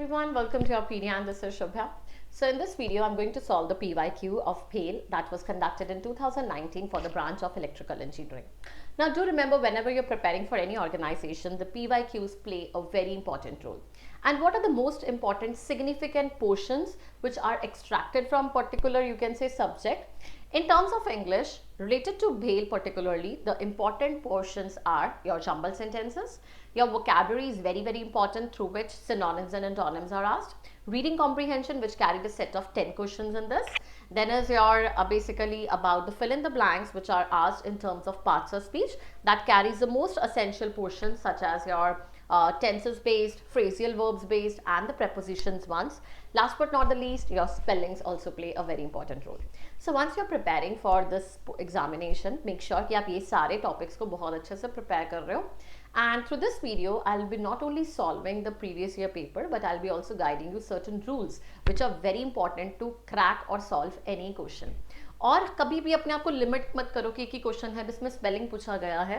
everyone, welcome to our PD and this is Shubha. So in this video, I'm going to solve the PYQ of PALE that was conducted in 2019 for the branch of Electrical Engineering. Now do remember, whenever you're preparing for any organization, the PYQs play a very important role. And what are the most important significant portions which are extracted from particular, you can say, subject? In terms of English, related to PALE particularly, the important portions are your jumble sentences. Your vocabulary is very important, through which synonyms and antonyms are asked. Reading comprehension, which carried a set of 10 questions in this. Then is your basically about the fill in the blanks, which are asked in terms of parts of speech. That carries the most essential portions, such as your tenses based, phrasal verbs based, and the prepositions ones. Last but not the least, your spellings also play a very important role. So once you're preparing for this examination, make sure कि आप ये सारे topics को बहुत अच्छे से prepare कर रहे हो. And through this video, I'll be not only solving the previous year paper, but I'll be also guiding you certain rules which are very important to crack or solve any question. और कभी भी अपने आप को limit मत करो कि एक ही question है जिसमें spelling पूछा गया है,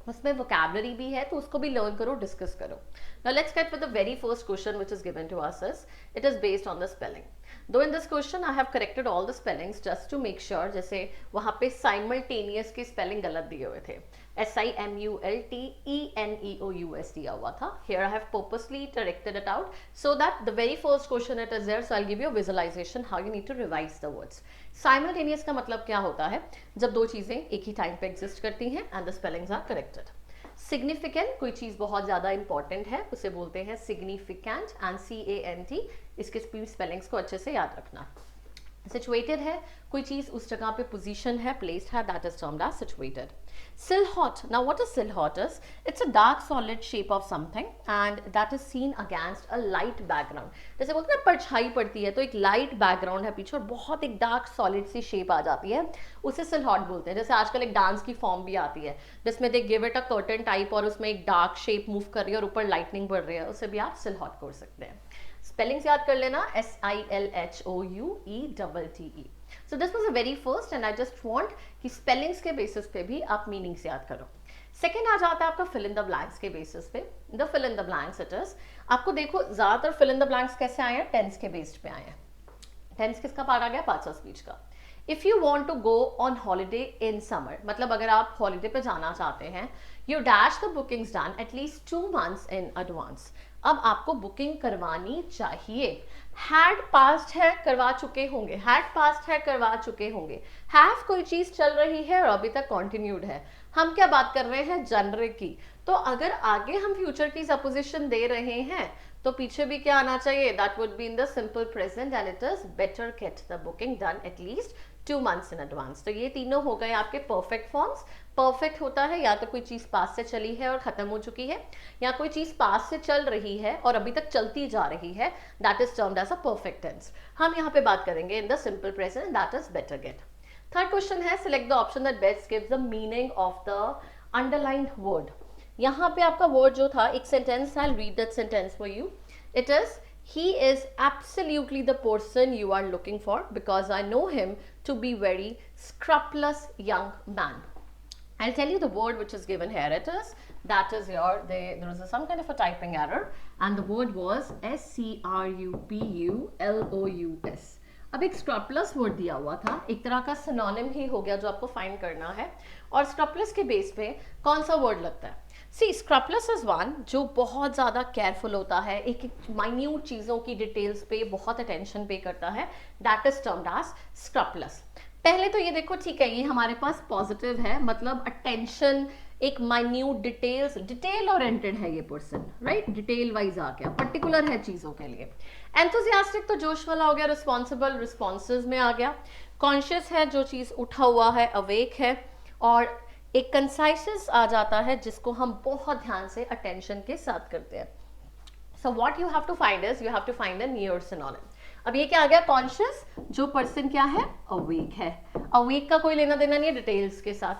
उसमें vocabulary भी है, तो उसको भी learn करो, discuss करो. Now let's get with the very first question which is given to us. It is based on the spelling. Though in this question I have corrected all the spellings just to make sure, जैसे वहाँ पे simultaneous की spelling गलत दिए हुए थे, SIMULTENEOUS दिया हुआ था. Here I have purposely corrected it out so that the very first question it is there, so I'll give you a visualization how you need to revise the words. Simultaneous का मतलब क्या होता है? जब दो चीजें एक ही टाइम पे एग्जिस्ट करती हैं and the spellings are corrected. Significant, कोई चीज बहुत ज्यादा इंपॉर्टेंट है, उसे बोलते हैं सिग्निफिकेंट, एंड CANT. इसके स्पेलिंग्स को अच्छे से याद रखना. सिचुएटेड है, कोई चीज उस जगह पे पोजीशन है, प्लेस्ड है, that is termed as situated. Silhouette. Now what is silhouette is? It's a dark solid shape of something and that is seen against a light background. जैसे बोलते हैं परछाई पड़ती है तो एक लाइट बैकग्राउंड है पीछे और बहुत एक डार्क सॉलिड सी शेप आ जाती है, उसे silhouette बोलते हैं. जैसे आजकल एक डांस की फॉर्म भी आती है जिसमें they give it a curtain type और उसमें एक डार्क शेप मूव कर रही है और ऊपर लाइटनिंग बढ़ रही है, उसे भी आप silhouette कर सकते हैं. स्पेलिंग्स याद कर लेना, SILHOUETTE. So this was the very first and I just want कि spellings के basis पे भी आप meanings याद करो. Second आ जाता है आपका fill in the blanks के basis पे. The fill in the blanks it is, आपको देखो ज़्यादातर fill in the blanks कैसे आए हैं? Tense के based पे आए हैं. Tense किसका पार्ट आ गया? Parts of speech का. If you want to go on holiday in summer, मतलब अगर आप holiday पे जाना चाहते हैं, you dash the bookings done at least 2 months in advance. अब आपको बुकिंग करवानी चाहिए. हैड पास्ट है, करवा चुके होंगे. हैड पास्ट है, करवा चुके होंगे. हैव कोई चीज चल रही है और अभी तक कंटिन्यूड है. हम क्या बात कर रहे हैं? जनरिक की. तो अगर आगे हम फ्यूचर की सपोजिशन दे रहे हैं तो पीछे भी क्या आना चाहिए? That would be in the simple present and it is better get the booking done at least 2 months in advance. तो ये तीनों हो गए आपके परफेक्ट फॉर्म्स. परफेक्ट होता है या तो कोई चीज पास से चली है और खत्म हो चुकी है, या कोई चीज पास से चल रही है और अभी तक चलती जा रही है, that is termed as a perfect tense. हम यहाँ पे बात करेंगे in the simple present, that is better get. Third question है, select the option that best gives the meaning of the underlined word. यहाँ पे आपका वर्ड जो था, एक सेंटेंस था, read that sentence for you. It is, he is absolutely the person you are looking for because I know him to be very scrupulous young man. I'll tell you the word which is given here. It is, that is your, there is some kind of a typing error and the word was SCRUPULOUS. अब एक scrupulous word दिया हुआ था, एक तरह का synonym ही हो गया जो आपको find करना है. और scrupulous के base पे कौन सा word लगता है? See, scrupulous is one जो बहुत ज़्यादा केयरफुल होता है, एक एक माइन्यूट चीज़ों की डिटेल्स पे बहुत अटेंशन पे करता है, that is termed as scrupulous. पहले तो ये देखो, ठीक है, ये हमारे पास पॉजिटिव है, मतलब अटेंशन, एक माइन्यूट डिटेल्स, डिटेल ओरिएंटेड है ये पर्सन, राइट? डिटेल वाइज आ गया, पर्टिकुलर है चीज़ों के लिए. एंथुसियास्टिक तो जोश वाला हो गया, रिस्पॉन्सिबल रिस्पॉन्सेज में आ गया. कॉन्शियस है, जो चीज़ उठा हुआ है, अवेक है. और एक कंसाइसिस आ जाता है जिसको हम बहुत ध्यान से अटेंशन के साथ करते हैं. So what you have to find is, you have to find the near synonym. अब ये क्या आ गया? कॉन्शियस, जो पर्सन क्या है? अवेक है. अवेक का कोई लेना देना नहीं है डिटेल्स के साथ.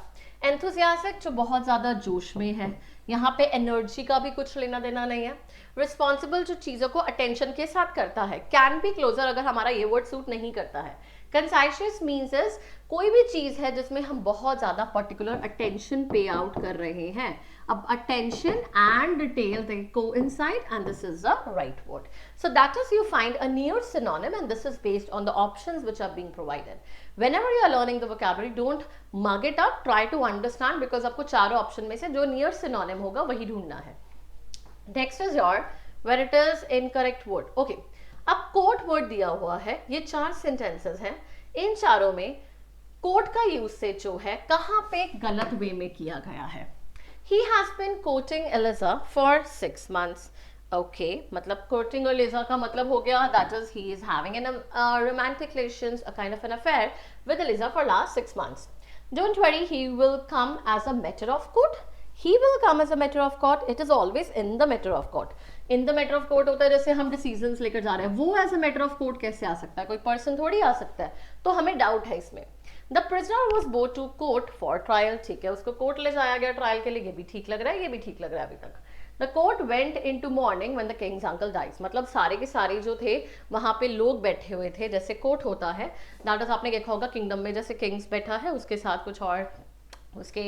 एंथुसियास्टिक, जो बहुत ज्यादा जोश में है, यहाँ पे एनर्जी का भी कुछ लेना देना नहीं है. रिस्पॉन्सिबल, जो चीजों को अटेंशन के साथ करता है. कैन बी क्लोजर, अगर हमारा ये वर्ड सूट नहीं करता है. कंसाइशियस मीन्स इज कोई भी चीज है जिसमें हम बहुत ज्यादा पर्टिकुलर अटेंशन पे आउट कर रहे हैं. अब attention and detail they coincide and this is the right word. So that is you find a near synonym and this is based on the options which are being provided. Whenever you are learning the vocabulary, don't mug it up, try to understand because आपको चारों option में से जो near synonym होगा वही ढूंढना है. Next is your where it is incorrect word. Okay, अब quote word दिया हुआ है, ये 4 sentences हैं, इन चारों में quote का usage जो है कहाँ पे गलत वे में किया गया है. He has been courting Eliza for 6 months. Okay, मतलब courting Eliza का मतलब हो गया that is he is having an romantic relations, a kind of an affair with Eliza for last 6 months. Don't worry, he will come as a matter of court. He will come as a matter of court. It is always in the matter of court. In the matter of court होता है जैसे हम decisions लेकर जा रहे हैं, वो as a matter of court कैसे आ सकता है, कोई person थोड़ी आ सकता है, तो हमें doubt है इसमें. The prisoner was brought to court for trial. ठीक है, उसको कोर्ट ले जाया गया ट्रायल के लिए, ये भी ठीक लग रहा है, ये भी ठीक लग रहा है अभी तक. The court went into mourning when the king's uncle dies. मतलब सारे के सारे जो थे वहां पे लोग बैठे हुए थे, जैसे कोर्ट होता है दैट इज आपने देखा होगा किंगडम में जैसे किंग्स बैठा है उसके साथ कुछ और उसके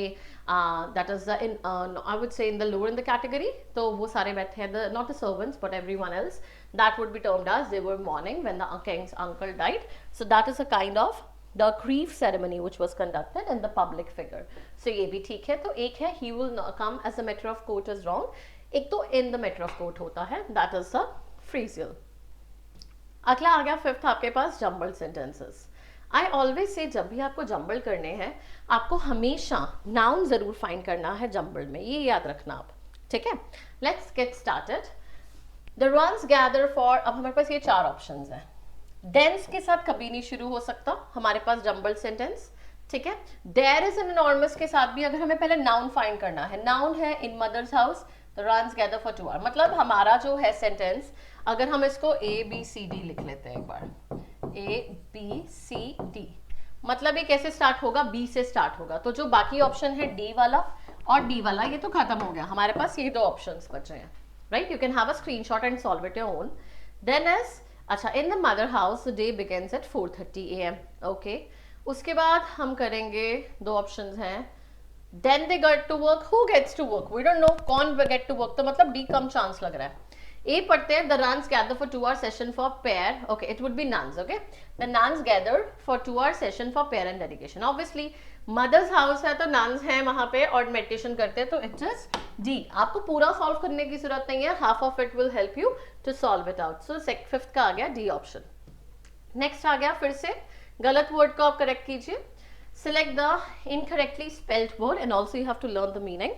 that is in I would say in the lower in the category, तो वो सारे बैठे हैं, not the servants but everyone else, that would be termed as they were mourning when the king's uncle died. So that is a kind of the grief ceremony which was conducted in the public figure. So ये भी ठीक है. तो एक है he will not come as a matter of court is wrong, एक तो in the matter of court होता है, that is the phrasal. अगला आ गया फिफ्थ आपके पास jumbled sentences. I always say जब भी आपको jumbled करने हैं आपको हमेशा noun जरूर find करना है jumbled में, ये याद रखना आप, ठीक है. Let's get started. The runs gather for, अब हमारे पास ये 4 options हैं. डेंस के साथ कभी नहीं शुरू हो सकता हमारे पास जम्बल्ड सेंटेंस, ठीक है. देयर इज एन एनॉर्मस के साथ भी अगर हमें पहले नाउन फाइंड करना है, नाउन है in mother's house the runs gather for 2 hour, मतलब हमारा जो है सेंटेंस अगर हम इसको ABCD लिख लेते हैं एक बार, ABCD मतलब ये कैसे स्टार्ट होगा, B से स्टार्ट होगा, तो जो बाकी ऑप्शन है D वाला और D वाला ये तो खत्म हो गया, हमारे पास ये 2 ऑप्शंस बचे हैं, right. You can have a screenshot and solve it your own. Then is अच्छा in the mother house the day begins at 4:30 AM. Okay, उसके बाद हम करेंगे 2 ऑप्शंस हैं. Then they get to work, who gets to work, we don't know कौन get to work, तो मतलब D कम chance लग रहा है. ए पढ़ते हैं the nuns gather for 2 hour session for pair. Okay, it would be nuns. Okay, the nuns gather for 2 hour session for prayer and dedication. Obviously mother's house है तो nuns हैं वहां पे और मेडिटेशन करते हैं, तो इट इज डी. आपको पूरा सॉल्व करने की जरूरत नहीं है, half of it will help you to solve it out. So fifth का आ गया डी ऑप्शन. नेक्स्ट आ गया फिर से गलत वर्ड को आप करेक्ट कीजिए. Select the incorrectly spelled word and also you have to learn the meaning.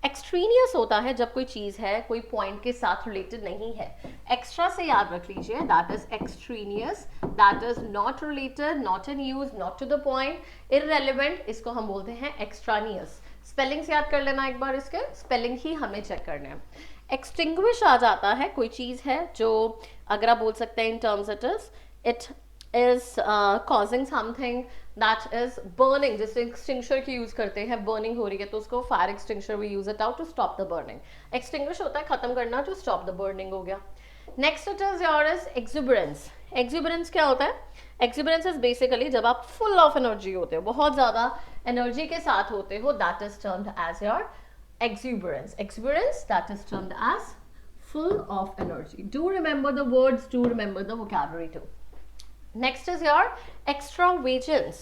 Extraneous होता है जब कोई चीज है कोई पॉइंट के साथ रिलेटेड नहीं है, एक्स्ट्रा से याद रख लीजिए, that is extraneous, that is not related, not in use, not to the point, irrelevant, इसको हम बोलते हैं extraneous. स्पेलिंग से याद कर लेना एक बार, इसके स्पेलिंग ही हमें चेक करना है. एक्सटिंग्विश आ जाता है, कोई चीज है जो अगर आप बोल सकते हैं in terms it is causing something that is burning, जैसे extinguisher की यूज करते हैं, burning हो रही है तो उसको fire extinguisher we use it out to stop the burning. extinguish होता है खत्म करना, to stop the burning हो गया. next it is your is exuberance. exuberance क्या होता है? exuberance is basically जब आप full of energy होते हो, बहुत ज्यादा एनर्जी के साथ होते हो, that is termed as your exuberance. exuberance that is termed as full of energy. Do remember the words, do remember the vocabulary too. Next is your extravagance.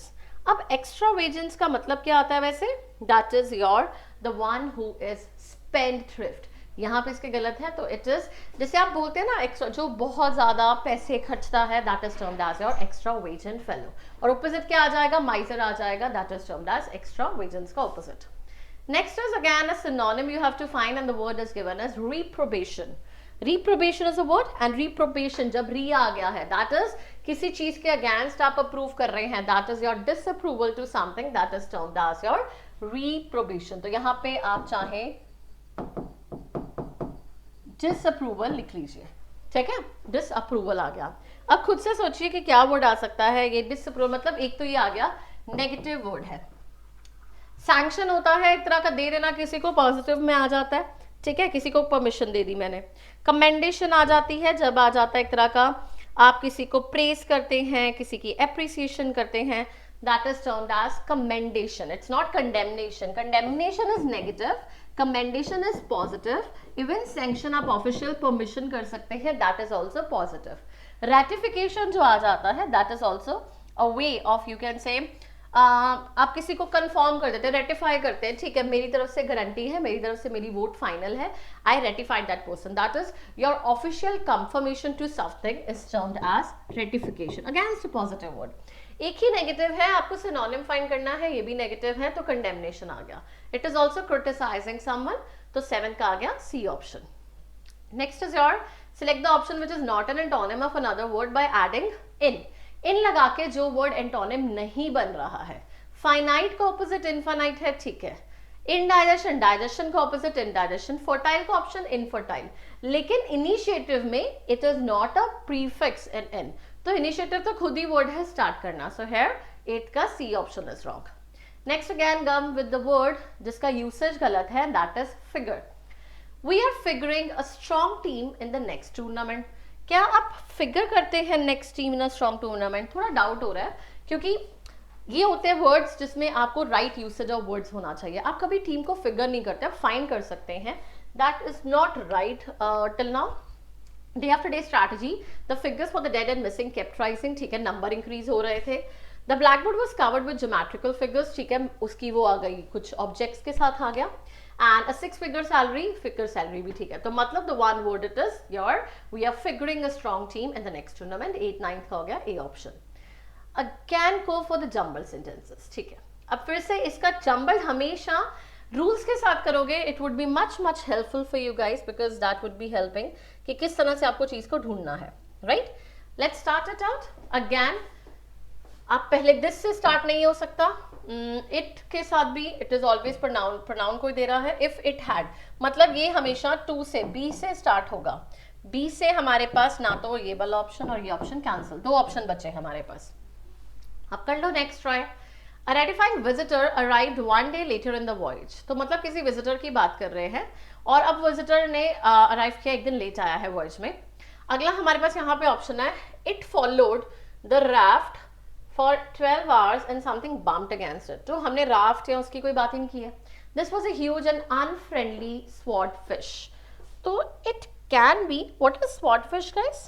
अब extravagance का मतलब क्या आता है वैसे? That is your the one who is spendthrift. यहाँ पे इसके गलत है, तो इट इज जैसे आप बोलते हैं ना एक्स्ट्रा, जो बहुत ज्यादा पैसे खर्चता है, that is termed as your extravagant fellow. और ऑपोजिट क्या आ जाएगा? माइजर आ जाएगा, that is termed as extravagance का opposite. Next is again a synonym you have to find and the word is given as reprobation. Reprobation is a word and reprobation जब री आ गया है, दैट इज किसी चीज के अगेंस्ट आप approve कर रहे हैं, that is your disapproval to something, that is termed as your reprobation. तो यहां पे आप चाहें डिसअप्रूवल लिख लीजिए, ठीक है. डिसअप्रूवल आ गया. अब खुद से सोचिए कि क्या वर्ड आ सकता है. ये डिसअप्रूवल मतलब एक तो ये आ गया नेगेटिव वर्ड है. सैंक्शन होता है एक तरह का दे देना किसी को, पॉजिटिव में आ जाता है, ठीक है, किसी को परमिशन दे दी मैंने. कमेंडेशन आ जाती है जब आ जाता है एक तरह का आप किसी को प्रेज करते हैं, किसी की एप्रिसिएशन करते हैं, that is termed as commendation. It's not condemnation. Condemnation is negative, commendation is positive. Even sanction आप ऑफिशियल परमिशन कर सकते हैं, that is also positive. Ratification जो आ जाता है, that is also a way of, you can say, आप किसी को कंफर्म कर देते हैं, रेटिफाई करते हैं, ठीक है मेरी तरफ से गारंटी है, मेरी तरफ से मेरी वोट फाइनल है, I ratified that person. That is your official confirmation to something is termed as ratification. Again it's a positive word. एक ही नेगेटिव है, आपको सिनोनिम फाइंड करना है, ये भी नेगेटिव है, तो कंडेमनेशन आ गया. It is also criticising someone, तो 7 का आ गया C option. Next is your select the option which is not an antonym of another word by adding in. In लगा के जो वर्ड एंटोनिम नहीं बन रहा है. फाइनाइट का ऑपोजिट इनफाइनाइट है, ठीक है. इनडाइजेशन, डाइजेशन का ऑपोजिट इनडाइजेशन. फर्टाइल का ऑप्शन इनफर्टाइल. लेकिन इनिशिएटिव में it is not a prefix in in, तो इनिशिएटिव तो खुद ही वर्ड है स्टार्ट करना. सो हियर 8 का C option is wrong. Next again come with the word जिसका यूसेज गलत है, that is figure. We are figuring a strong team in the next tournament. क्या आप फिगर करते हैं next team in a strong tournament? थोड़ा doubt हो रहा है, क्योंकि ये होते हैं वर्ड्स जिसमें आपको राइट यूसेज ऑफ वर्ड्स होना चाहिए. आप कभी टीम को फिगर नहीं करते, आप फाइंड कर सकते हैं. That is not right till now. Day after day strategy, the figures for the dead and missing kept rising, ठीक है, नंबर इंक्रीज हो रहे थे. The black board was covered with geometrical figures, ठीक है, उसकी वो आ गई कुछ ऑब्जेक्ट्स के साथ आ गया. And a 6-figure salary, figure salary भी ठीक है. तो मतलब the one word it is your, we are figuring a strong team in the next tournament. 8, 9 का हो गया A option. Again go for the jumble sentences, ठीक है. अब फिर से इसका jumble हमेशा रूल्स के साथ करोगे, it would be much helpful for you guys because that would be helping कि किस तरह से आपको चीज को ढूंढना है, right? Let's start it out. Again, आप पहले दिस से स्टार्ट नहीं हो सकता. इट के साथ भी इट इज ऑलवेज प्रोनाउन कोई दे रहा है. इफ इट हैड, मतलब ये हमेशा टू से, बी से स्टार्ट होगा. बी से हमारे पास ना तो ये वाला ऑप्शन और ये ऑप्शन कैंसिल, 2 ऑप्शन बचे हमारे पास. अब कर लो next try. A ratifying visitor arrived 1 day later in the voyage. तो मतलब किसी विजिटर की बात कर रहे हैं और अब विजिटर ने अराइव किया, एक दिन लेट आया है वॉयज में. अगला हमारे पास यहाँ पे ऑप्शन है, it followed the raft for 12 hours and something bumped against it. तो हमने राफ्ट या उसकी कोई बात ही नहीं की है. This was a huge and unfriendly swordfish. तो it can be, what is swordfish guys?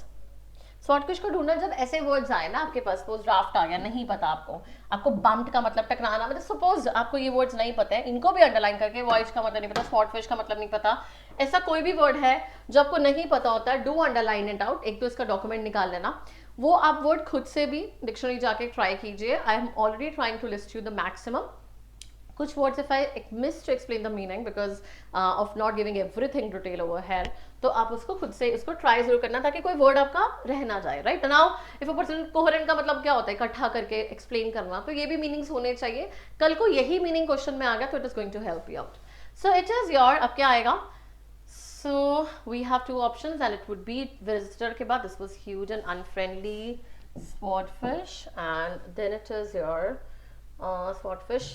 Swordfish को ढूंढना जब ऐसे वर्ड्स आए ना आपके पास, सपोज ड्राफ्ट आ गया, नहीं पता आपको बम्प्ड का मतलब टकराना, मतलब सपोज आपको ये वर्ड्स नहीं पता है, इनको भी अंडरलाइन करके, वॉइस का मतलब नहीं पता, स्वॉर्डफिश का मतलब नहीं पता, ऐसा कोई भी वर्ड है जो आपको नहीं पता होता है, डू अंडरलाइन इट आउट. एक तो इसका डॉक्यूमेंट निकाल लेना, वो आप वर्ड खुद से भी डिक्शनरी जाके ट्राई कीजिए. I am already trying to list you the maximum. कुछ words if I miss to explain the meaning because of not giving everything detail over here, तो आप उसको खुद से इसको ट्राई जरूर करना ताकि कोई वर्ड आपका रह ना जाए. Right now if a person, coherent का मतलब क्या होता है, इकट्ठा करके एक्सप्लेन करना, तो ये भी मीनिंग्स होने चाहिए. कल को यही मीनिंग क्वेश्चन में आ गया तो it is going to help you out. So it is your, अब क्या आएगा, so we have 2 options and it would be visitor के बाद this was huge and unfriendly swordfish, and then it is your swordfish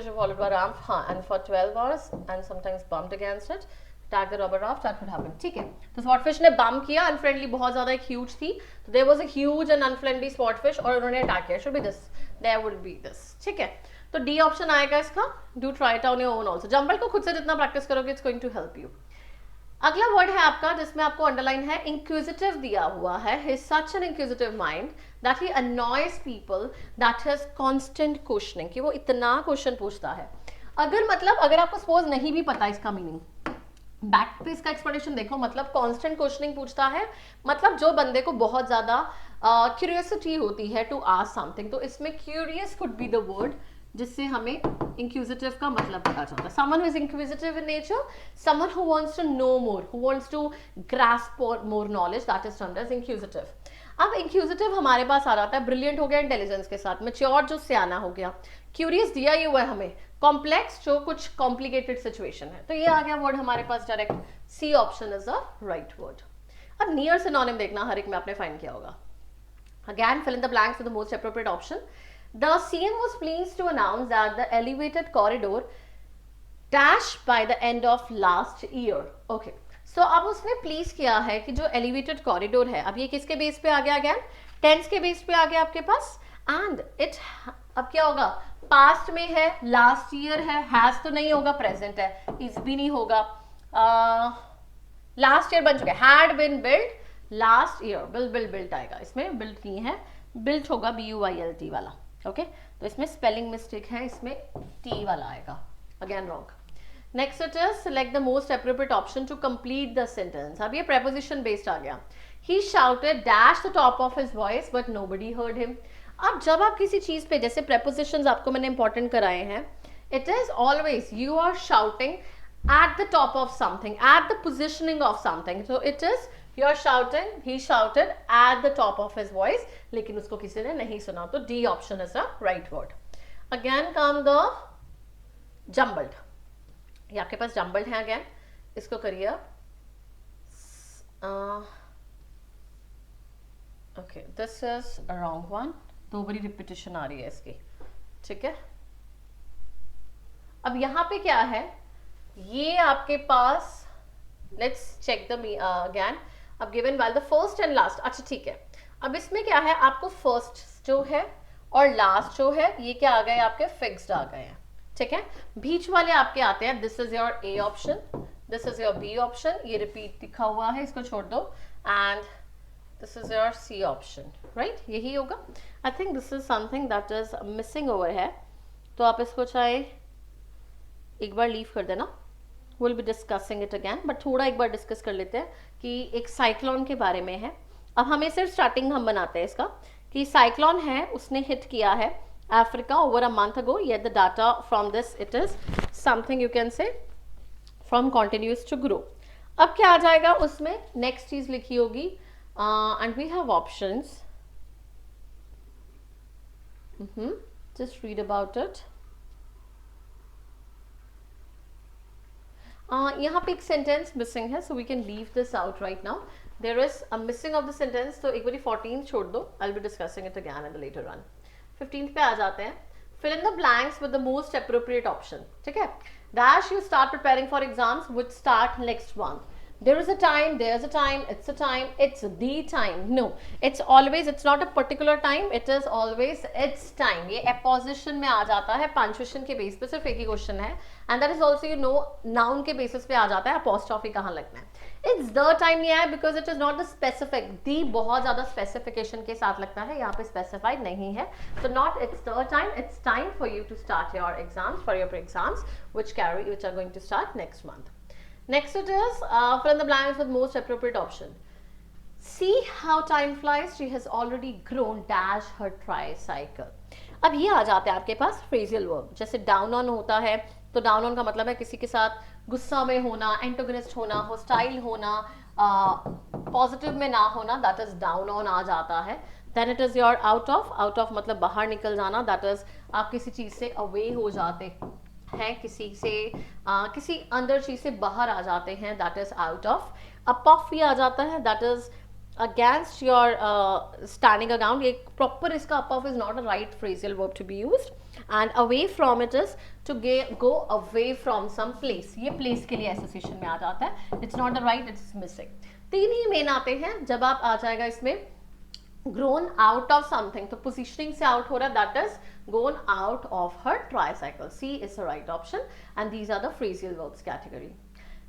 followed by raft, हाँ, and for 12 hours and sometimes bumped against it, attack the rubber raft, that would happen. ठीक है, तो swordfish ने bump किया, unfriendly बहुत ज़्यादा एक huge थी, तो there was a huge and unfriendly swordfish और उन्होंने attack किया, should be this, there would be this. ठीक है, तो D option आएगा इसका. Do try it on your own also. Jumble को खुद से जितना प्रैक्टिस करोगे it's going to help you. अगला वर्ड है आपका जिसमें आपको अंडरलाइन है, इंक्विजिटिव दिया हुआ है. He is such an inquisitive mind that he annoys people that has constant questioning, कि वो इतना क्वेश्चन पूछता है. अगर मतलब अगर आपको सपोज नहीं भी पता इसका मीनिंग, बैक पे इसका एक्सप्लेनेशन देखो, मतलब कांस्टेंट क्वेश्चनिंग पूछता है, मतलब जो बंदे को बहुत ज्यादा क्यूरियोसिटी होती है टू आस्क समथिंग, तो इसमें curious could be the word जिससे हमें इंक्विजिटिव का मतलब पता चलता है. Someone who is inquisitive in nature, someone who wants to know more, who wants to grasp more knowledge, that is termed as inquisitive. अब इंक्विजिटिव हमारे पास आ जाता है, ब्रिलियंट हो गया इंटेलिजेंस के साथ, मैच्योर जो सियाना हो गया, क्यूरियस दिया ही हुआ है हमें, कॉम्प्लेक्स जो कुछ कॉम्प्लिकेटेड सिचुएशन है, तो ये आ गया वर्ड हमारे पास डायरेक्ट. C option is a right word. अब नियर सिनोनिम देखना, हर एक में आपने फाइंड किया होगा. अगेन fill in the blanks with the most appropriate option. The CM was pleased to announce that the elevated corridor dash by the end of last year. Okay, सो अब उसने प्लीज किया है कि जो एलिवेटेड कॉरिडोर है, अब ये किसके बेस पे आ गया, अगेन टेंस के बेस पे आ गया आपके पास, एंड इट अब क्या होगा, पास्ट में है, लास्ट ईयर है, हैज तो नहीं होगा, प्रेजेंट है, इज भी नहीं होगा, लास्ट ईयर बन चुका है, had been build last year, built आएगा, इसमें बिल्ट नहीं है, बिल्ट होगा BUILT वाला, ओके तो इसमें स्पेलिंग मिस्टेक है, इसमें T वाला आएगा, again wrong. Next it is select the most appropriate option to complete the sentence. अब ये preposition बेस्ड आ गया। He shouted dash the top of his voice but nobody heard him। अब जब आप किसी चीज पे, जैसे prepositions आपको मैंने इंपॉर्टेंट कराए हैं, it is always you are shouting at the top of something, at the positioning of something, so it is you are shouting, he shouted at the top of his voice, लेकिन उसको किसी ने नहीं सुना, तो D option is the right word। Again come the jumbled, ये आपके पास jumbled है, अगेन इसको करिए आप, okay this is a wrong one, दो बड़ी रिपीटिशन आ रही है इसकी, ठीक है। अब यहाँ पे क्या है, ये आपके पास, लेट्स चेक द अगेन, अब given by the first and last, अच्छा ठीक है। अब इसमें क्या है, आपको फर्स्ट जो है और लास्ट जो है ये क्या आ गए, आपके फिक्स्ड आ गए हैं, ठीक है। बीच वाले आपके आते हैं, this is your A option, this is your B option, ये रिपीट दिखा हुआ है, इसको छोड़ दो, and this is your C option, right, यही होगा। I think this is something that is missing over है, तो आप इसको चाहे एक बार लीव कर देना, will be discussing it again, but थोड़ा एक बार डिस्कस कर लेते हैं कि एक साइक्लोन के बारे में है। अब हमें सिर्फ स्टार्टिंग हम बनाते हैं इसका, कि साइक्लोन है, उसने हिट किया है Africa over a month ago, yet the data from this it is something you can say from continues to grow। अब क्या आ जाएगा उसमें, नेक्स्ट चीज लिखी होगी, and we have options, just read about it। यहाँ पे एक सेंटेंस मिसिंग है, so we can leave this out right now, there is a missing of the sentence, तो एक बारी 14 छोड़ दो, I'll be discussing it again in the later run। 15th पे आ जाते हैं, fill in the blanks with the most appropriate option, ठीक है। dash you start preparing for exams which start next month, there is a time, there's a time, it's a time, it's the time, no it's always, it's not a particular time, it is always it's time। ये apposition में आ जाता है, punctuation के base पे सिर्फ एक ही question है, and that is also you know noun के बेसिस पे आ जाता है apostrophe कहाँ लगना है। It's the time नहीं आया because it is not the specific, the बहुत ज़्यादा specification के साथ लगता है, यहाँ पे specified नहीं है, so not it's the time, it's time for you to start your exams, for your pre-exams which are going to start next month। Next it is fill in the blanks with most appropriate option। See how time flies, she has already grown dash her tricycle। अब ये आ जाते हैं आपके पास phrasal verb, जैसे down on होता है, तो down on का मतलब है किसी के साथ गुस्सा में होना, एंटागोनिस्ट होना, होस्टाइल होना, पॉजिटिव में ना होना, दैट इज डाउन ऑन आ जाता है। Then it is your out of मतलब बाहर निकल जाना, दैट इज आप किसी चीज से अवे हो जाते हैं, किसी से किसी अंदर चीज से बाहर आ जाते हैं, that is out of. Up of भी आ जाता है, that is against your standing around, एक proper इसका up off is not a right phrasal verb to be used, and away from it is to go away from some place, ये place के लिए association में आ जाता है, it's not the right, it's missing। तीन ही main आते हैं, जब आप आ जाएगा इसमें grown out of something, तो positioning से out हो रहा है, that is gone out of her tricycle, C is the right option, and these are the phrasal verbs category।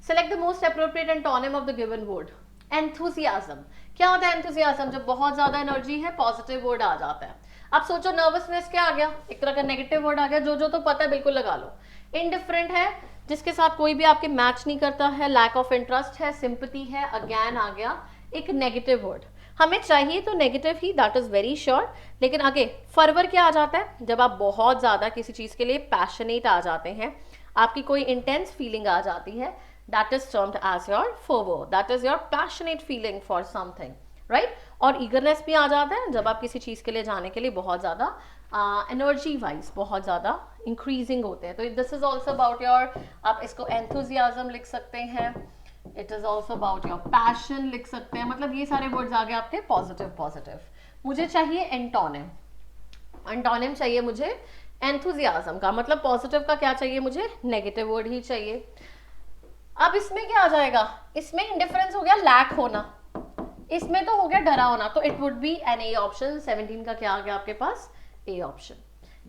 Select the most appropriate antonym of the given word। Enthusiasm, क्या होता है enthusiasm, जब बहुत ज्यादा energy है, positive word आ जाता है। आप सोचो नर्वसनेस क्या आ गया, एक तरह का नेगेटिव वर्ड आ गया, जो तो पता है बिल्कुल लगा लो। इनडिफरेंट है, जिसके साथ कोई भी आपके मैच नहीं करता है, लैक ऑफ इंटरेस्ट है, सिंपैथी है, अगेन आ गया एक नेगेटिव वर्ड। हमें चाहिए तो negative he, that is very sure, लेकिन आगे फर्वर क्या आ जाता है, जब आप बहुत ज्यादा किसी चीज के लिए पैशनेट आ जाते हैं, आपकी कोई इंटेंस फीलिंग आ जाती है, that is termed as your fervor, that is your passionate feeling for something, right? और eagerness भी आ जाता है, जब आप किसी चीज के लिए जाने के लिए बहुत ज्यादा एनर्जी वाइज बहुत ज्यादा इंक्रीजिंग होते हैं, तो this is also about your, आप इसको एंथुजियाज्म लिख सकते हैं, it is also about your passion लिख सकते हैं, मतलब ये सारे वर्ड्स आ गए आपके पॉजिटिव। मुझे चाहिए एंटोनिम चाहिए मुझे एंथुजियाज्म का, मतलब पॉजिटिव का क्या चाहिए मुझे, नेगेटिव वर्ड ही चाहिए। अब इसमें क्या आ जाएगा, इसमें इंडिफरेंस हो गया लैक होना, इसमें तो हो गया डरा होना, तो it would be an A option. 17 का क्या आ गया आपके पास, A option.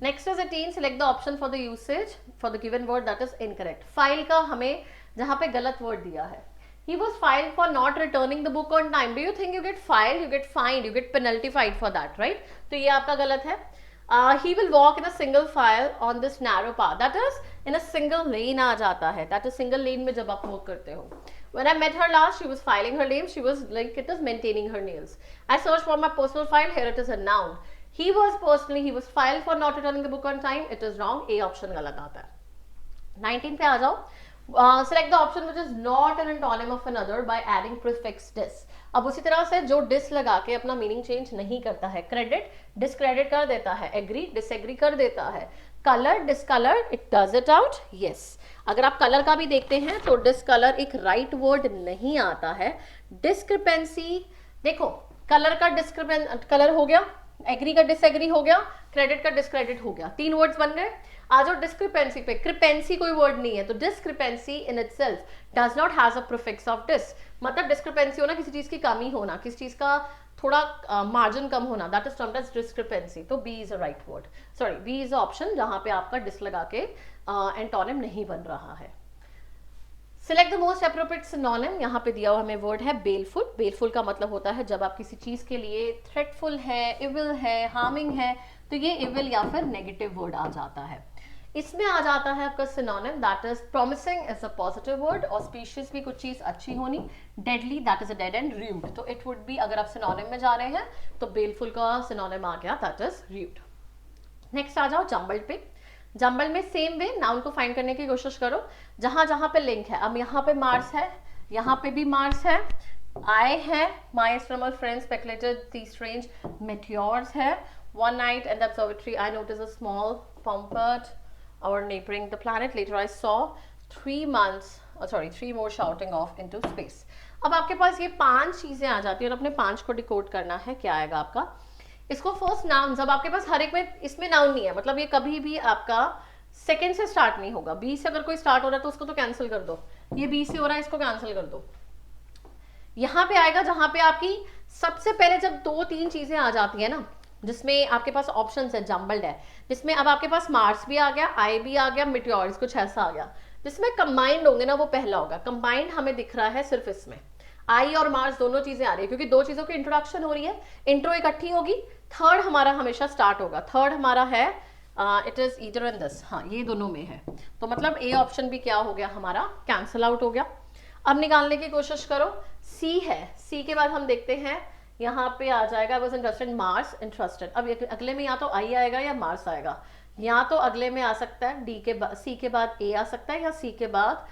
Next is 18, select the option for the usage for the given word that is incorrect. File का हमें जहां पे गलत वर्ड दिया है, he was fined for not returning the book on time. Do you think you get filed, you get fined, you get penaltified for that, right? तो ये आपका गलत है। He will walk in a single file on this narrow path. That is in a single lane आ जाता है, that is single lane में जब आप walk करते हो। When I met her last, she was filing her name, she was like it is maintaining her nails. I searched for my personal file, here it is a noun. He was personally, he was filed for not returning the book on time, it is wrong, A option गलत आता है। 19 पे आ जाओ। Select the option which is not an antonym of another by adding prefix dis. अब उसी तरह से जो dis लगा के अपना मीनिंग चेंज नहीं करता है, क्रेडिट डिसक्रेडिट कर देता है, एग्री डिसएग्री कर देता है, colour discolour it does it out, yes. अगर आप कलर का भी देखते हैं तो डिसकलर एक राइट वर्ड नहीं आता है। डिस्क्रिपेंसी, देखो कलर का डिस्क्रिपेंस कलर हो गया, एग्री का डिसएग्री हो गया, क्रेडिट का डिसक्रेडिट हो गया, 3 वर्ड्स बन गए। आ जाओ डिस्क्रिपेंसी पे, क्रिपेंसी कोई वर्ड नहीं है, तो discrepancy in itself does not has a prefix of dis, मतलब डिस्क्रिपेंसी होना किसी चीज की कमी होना, किसी चीज का थोड़ा मार्जिन कम होना, that is termed as discrepancy. तो B is a right word, sorry B is a option जहां पे आपका डिस लगा के एंटोनिम नहीं बन रहा है। Select the most appropriate synonym, यहाँ पे दिया हुआ हमें वर्ड है बेलफुल। बेलफुल का मतलब होता है जब आप किसी चीज के लिए थ्रेटफुल है, इविल है, हार्मिंग है, तो ये इविल या फिर नेगेटिव वर्ड आ जाता है। इसमें आ जाता है आपका synonym that is promising is a positive word, auspicious भी कुछ चीज अच्छी होनी, deadly that is a dead end, rude तो इट वुड बी, अगर आप सिनोनिम में जा रहे हैं तो बेलफुल का सिनोनिम आ गया दैट इज रूड। नेक्स्ट आ जाओ जंबल पे। जंबल में सेम वे नाउन को फाइंड करने की कोशिश करो जहां जहां पे लिंक है। अब यहाँ पे मार्स है, यहाँ पे भी मार्स है, आई है, my astronomer friend speculated the strange meteors है, one night in the observatory I noticed a small pompat or neighboring the planet, later I saw 3 more shouting off into space। अब आपके पास ये 5 चीजें आ जाती है और अपने 5 को डिकोड करना है, क्या आएगा आपका। इसको फर्स्ट नाउन, जब आपके पास हर एक में इसमें नाउन नहीं है, मतलब ये कभी भी आपका सेकंड से स्टार्ट नहीं होगा। बी से अगर कोई स्टार्ट हो रहा है तो उसको तो कैंसिल कर दो, ये बी से हो रहा है इसको कैंसिल कर दो। यहाँ पे आएगा जहां पे आपकी सबसे पहले जब 2-3 चीजें आ जाती है ना, जिसमें आपके पास ऑप्शन है, जम्बल्ड है, जिसमें अब आपके पास मार्स भी आ गया, आई भी आ गया, मिटियोर्स कुछ ऐसा आ गया, जिसमें कंबाइंड होंगे ना वो पहला होगा। कंबाइंड हमें दिख रहा है सिर्फ इसमें, आई और मार्स दोनों चीजें आ रही है क्योंकि 2 चीजों की इंट्रोडक्शन हो रही है, इंट्रो इकट्ठी होगी, थर्ड हमारा हमेशा स्टार्ट होगा, थर्ड हमारा है it is either in this, हाँ ये दोनों में है, तो मतलब ए ऑप्शन भी क्या हो गया हमारा, कैंसिल आउट हो गया। अब निकालने की कोशिश करो, सी है, सी के बाद हम देखते हैं यहाँ पे आ जाएगा वॉज इंटरेस्टेड मार्स इंटरेस्टेड। अब अगले में या तो आई आएगा या मार्स आएगा, या तो अगले में आ सकता है डी के बाद, सी के बाद ए आ सकता है, या सी के बाद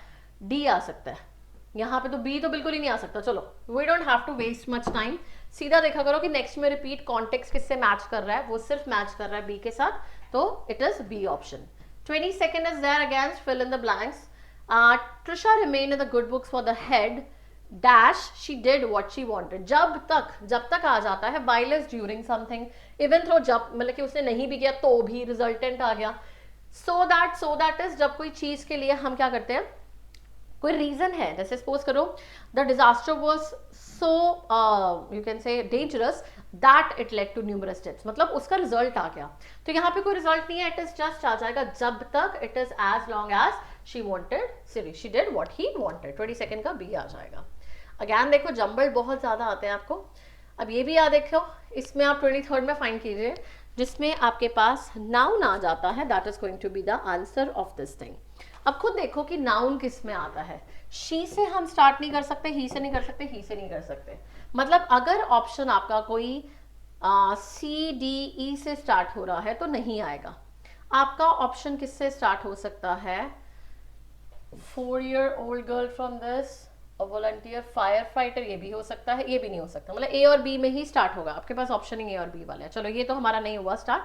डी आ सकता है। यहाँ पे तो बी तो बिल्कुल ही नहीं आ सकता। चलो we don't have to waste much time, सीधा देखा करो कि नेक्स्ट में रिपीट कॉन्टेक्स्ट किससे मैच कर रहा है, वो सिर्फ मैच कर रहा है बी के साथ, तो it is B option. 20 second is there against fill in the blanks. Trisha remained in the good books for the head dash she did what she wanted। जब तक आ जाता है while is during something, even though जब मतलब कि उसने नहीं भी किया तो भी रिजल्टेंट आ गया। so that is जब कोई चीज के लिए हम क्या करते हैं, कोई रीजन है, जैसे सपोज करो the disaster was so you can say dangerous that it led to numerous deaths, मतलब उसका रिजल्ट आ गया। तो यहाँ पे कोई रिजल्ट नहीं है, इट इज जस्ट आ जाएगा जब तक, it is as long as she wanted, sorry she did what he wanted. 20 second का बी आ जाएगा। अगैन देखो जंबल बहुत ज्यादा आते हैं आपको। अब ये भी याद देखो, इसमें आप 23rd में फाइंड कीजिए जिसमें आपके पास नाउन आ जाता है, that is going to be the answer of this thing. अब खुद देखो कि नाउन किस में आता है, शी से हम स्टार्ट नहीं कर सकते, ही से नहीं कर सकते, ही से नहीं कर सकते, मतलब अगर ऑप्शन आपका कोई सी डी ई से स्टार्ट हो रहा है तो नहीं आएगा। आपका ऑप्शन किससे स्टार्ट हो सकता है, 4-year-old girl from this, volunteer fire fighter, ये भी हो सकता है, ये भी नहीं हो सकता, मतलब ए और बी में ही स्टार्ट होगा। आपके पास ऑप्शन ही ए और बी वाले हैं। चलो ये तो हमारा नहीं हुआ स्टार्ट।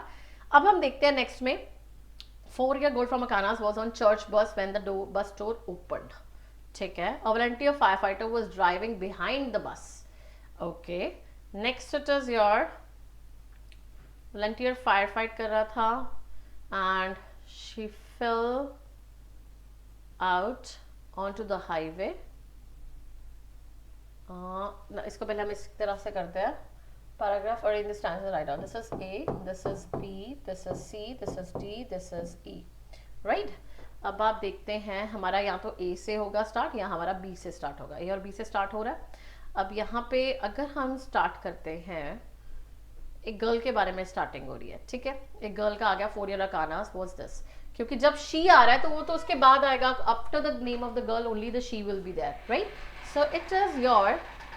अब हम देखते हैं नेक्स्ट में, 4-year-old from Akanas was on church bus when the bus door opened। ठीक है, a volunteer firefighter was driving behind the bus। okay, next it is your volunteer firefight कर रहा था and she fell out on to the highway. इसको पहले हम इस तरह से करते हैं, पैराग्राफ और in the stanza write down, this is A, this is B, this is C, this is D, this is E, right. अब आप देखते हैं हमारा या तो ए से होगा स्टार्ट या हमारा बी से स्टार्ट होगा, ए और बी से स्टार्ट हो रहा है। अब यहाँ पे अगर हम स्टार्ट करते हैं, एक गर्ल के बारे में स्टार्टिंग हो रही है, ठीक है, एक गर्ल का आ गया 4 ईयर अकानास वाज दिस, क्योंकि जब शी आ रहा है तो वो तो उसके बाद आएगा, after the name of the girl only the she will be there, right. So it is your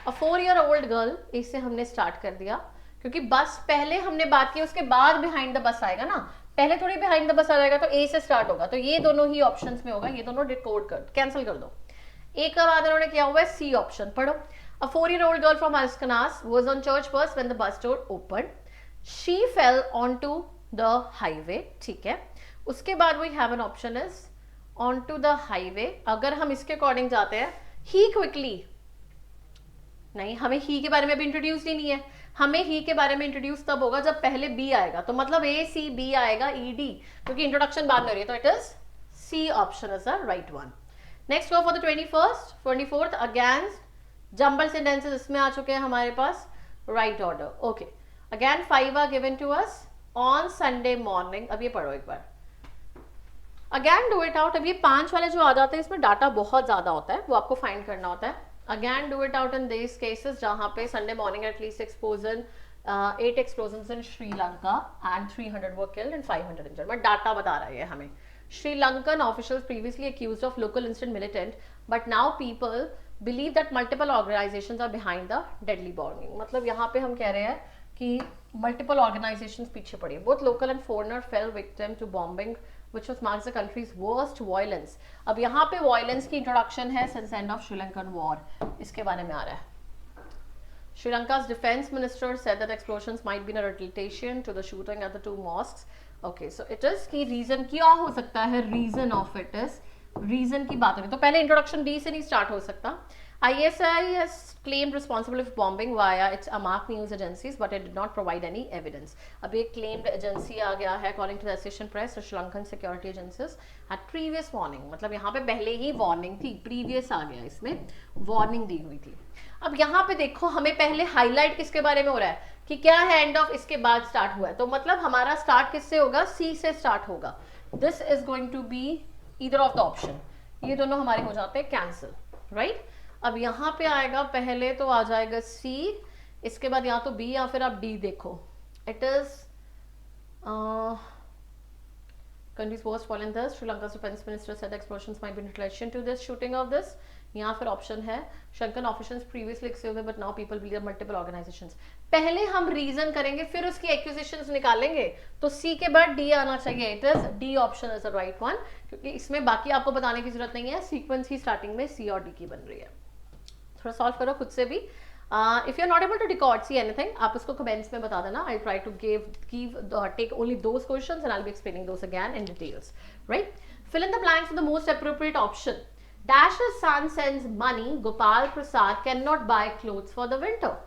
a 4 year old girl, इससे हमने स्टार्ट कर दिया, क्योंकि बस पहले हमने बात की, उसके बाद बिहाइंड द बस आएगा ना, पहले थोड़ी बिहाइंड द बस आ जाएगा, तो ए से स्टार्ट होगा, तो ये दोनों ही ऑप्शंस में होगा, ये दोनों डिकोड कर कैंसिल कर दो। ए का बाद इन्होंने किया हुआ है सी ऑप्शन, पढ़ो। A 4-year-old girl from Ashkenaz was on church bus when the bus door opened. She fell onto the highway. ठीक है, उसके बाद we have an option is onto the highway. अगर हम इसके अकॉर्डिंग जाते हैं, he quickly, नहीं, हमें ही के बारे में भी इंट्रोड्यूस ही नहीं है, हमें ही के बारे में इंट्रोड्यूस तब होगा जब पहले बी आएगा, तो मतलब ए सी बी आएगा ई डी, क्योंकि इंट्रोडक्शन बाद में हो रही है, तो it is C option is the right one. Next go for the 24th against jumbled sentences, इसमें आ चुके हैं हमारे पास right order, okay. Again 5 are given to us on Sunday morning. अब ये पढ़ो एक बार, अगेन डू इट आउट। अब ये 5 वाले जो आ जाते हैं इसमें डाटा बहुत ज्यादा होता है, वो आपको फाइंड करना होता है। Again do it out in this cases जहां पे Sunday morning at least 8 explosions in Sri Lanka and 300 were killed and 500 injured. But data बता रहा है हमें। Sri-Lankan officials previously accused of local instant militant, but now people believe that multiple organizations are behind the deadly bombing. मतलब यहाँ पे हम कह रहे हैं कि multiple organizations पीछे पड़ी है। Both local and foreigner fell victim to bombing, which was marks the country's worst violence. अब यहाँ पे violence की introduction है since end of Sri Lankan war. इसके बारे में आ रहा है। Sri Lanka's defense minister said that explosions might be in a retaliation to the shooting at the 2 mosques. Okay, so it is कि reason क्या हो सकता है, reason of it is, reason की बात हो रही, तो पहले introduction D से नहीं start हो सकता। ISI has claimed responsibility for bombing via its Amaq news agencies, but it did not provide any evidence. अब एक claimed agency आ गया है, according to the Association Press, Sri Lankan security agencies had previous warning, मतलब यहाँ पे पहले ही warning थी, previous आ गया, इसमें warning दी हुई थी। अब यहाँ पे देखो हमें पहले हाईलाइट किसके बारे में हो रहा है कि क्या है एंड ऑफ, इसके बाद स्टार्ट हुआ है, तो मतलब हमारा स्टार्ट किससे होगा, सी से स्टार्ट होगा। This is going to be either of the option, ये दोनों हमारे हो जाते हैं कैंसिल, राइट। अब यहाँ पे आएगा पहले तो आ जाएगा सी, इसके बाद या तो बी या फिर आप डी देखो। It is country's worst fallen thus, Sri Lanka's defense minister said explosions might be in relation to this shooting of this। यहाँ फिर ऑप्शन है Sri Lankan officials previously accused but now people believe multiple organizations। पहले हम reason करेंगे फिर उसकी accusations निकालेंगे, तो सी के बाद डी आना चाहिए। It is D option is the right one, क्योंकि इसमें बाकी आपको बताने की जरूरत नहीं है, सीक्वेंस ही स्टार्टिंग में सी और डी की बन रही है। थोड़ा सॉल्व करो खुद से भी। If you're not able to record see anything, आप उसको कमेंट्स में बता देना। I'll try to take only those questions and I'll be explaining those again in details, right? Fill in the blanks with the most appropriate option. Dash's son sends money, Gopal Prasad cannot buy clothes for the winter.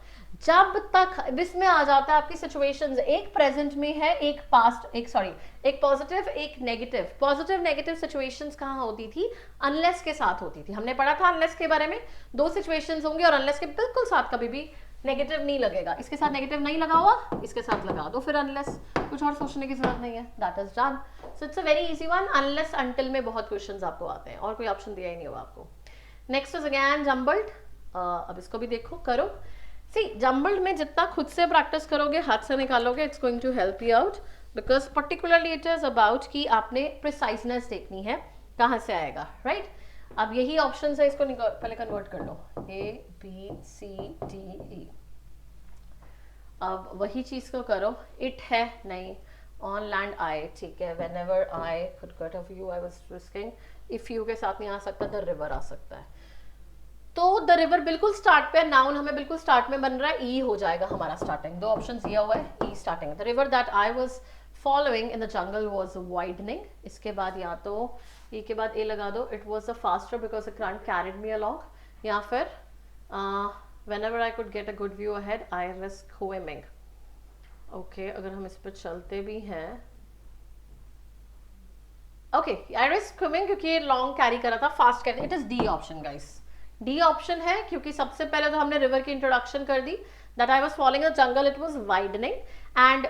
जब तक इसमें आ जाता है आपकी situations, एक present में है, एक पास्ट, एक पॉजिटिव एक नेगेटिव। पॉजिटिव नेगेटिव सिचुएशंस कहाँ होती थी, अनलेस के साथ होती थी, हमने पढ़ा था अनलेस के बारे में। 2 सिचुएशंस होंगे और अनलेस के बिल्कुल साथ कभी भी नेगेटिव नहीं लगेगा, इसके साथ नेगेटिव नहीं लगा हुआ, इसके साथ लगा दो फिर अनलेस, कुछ और सोचने की जरूरत नहीं है, that is done. So it's a very easy one, unless until में बहुत क्वेश्चंस आपको आते हैं और कोई ऑप्शन दिया ही नहीं होगा आपको। Next is again jumbled. अब इसको भी देखो करो। सी जम्बल्ड में जितना खुद से प्रैक्टिस करोगे, हाथ से निकालोगे, it's going to help you out, because particularly it is about कि आपने प्रिसाइजनेस देखनी है कहाँ से आएगा, राइट। अब यही ऑप्शन है, इसको पहले कन्वर्ट कर लो, A B C D E. अब वही चीज को करो, इट है नहीं, ऑन लैंड आई, ठीक है, when ever I could get a view I was risking, if you के साथ नहीं आ सकता द रिवर आ सकता है, तो द रिवर बिल्कुल स्टार्ट पे, नाउन हमें बिल्कुल स्टार्ट में बन रहा है, ई हो जाएगा हमारा स्टार्टिंग। 2 ऑप्शन दिया हुआ है, E starting. The river that I was following in the jungle was widening, इसके बाद या तो ई के बाद ए लगा दो, it was the faster because the current carried me along, या फिर whenever I could get a good view ahead I risk swimming. Okay, अगर हम इस पर चलते भी हैं, ओके, आई वाज स्विमिंग क्योंकि ये लॉन्ग कैरी करा था, fast carry, it is D option guys. D option है क्योंकि सबसे पहले तो हमने रिवर की इंट्रोडक्शन कर दी, that I was following a jungle, it was widening and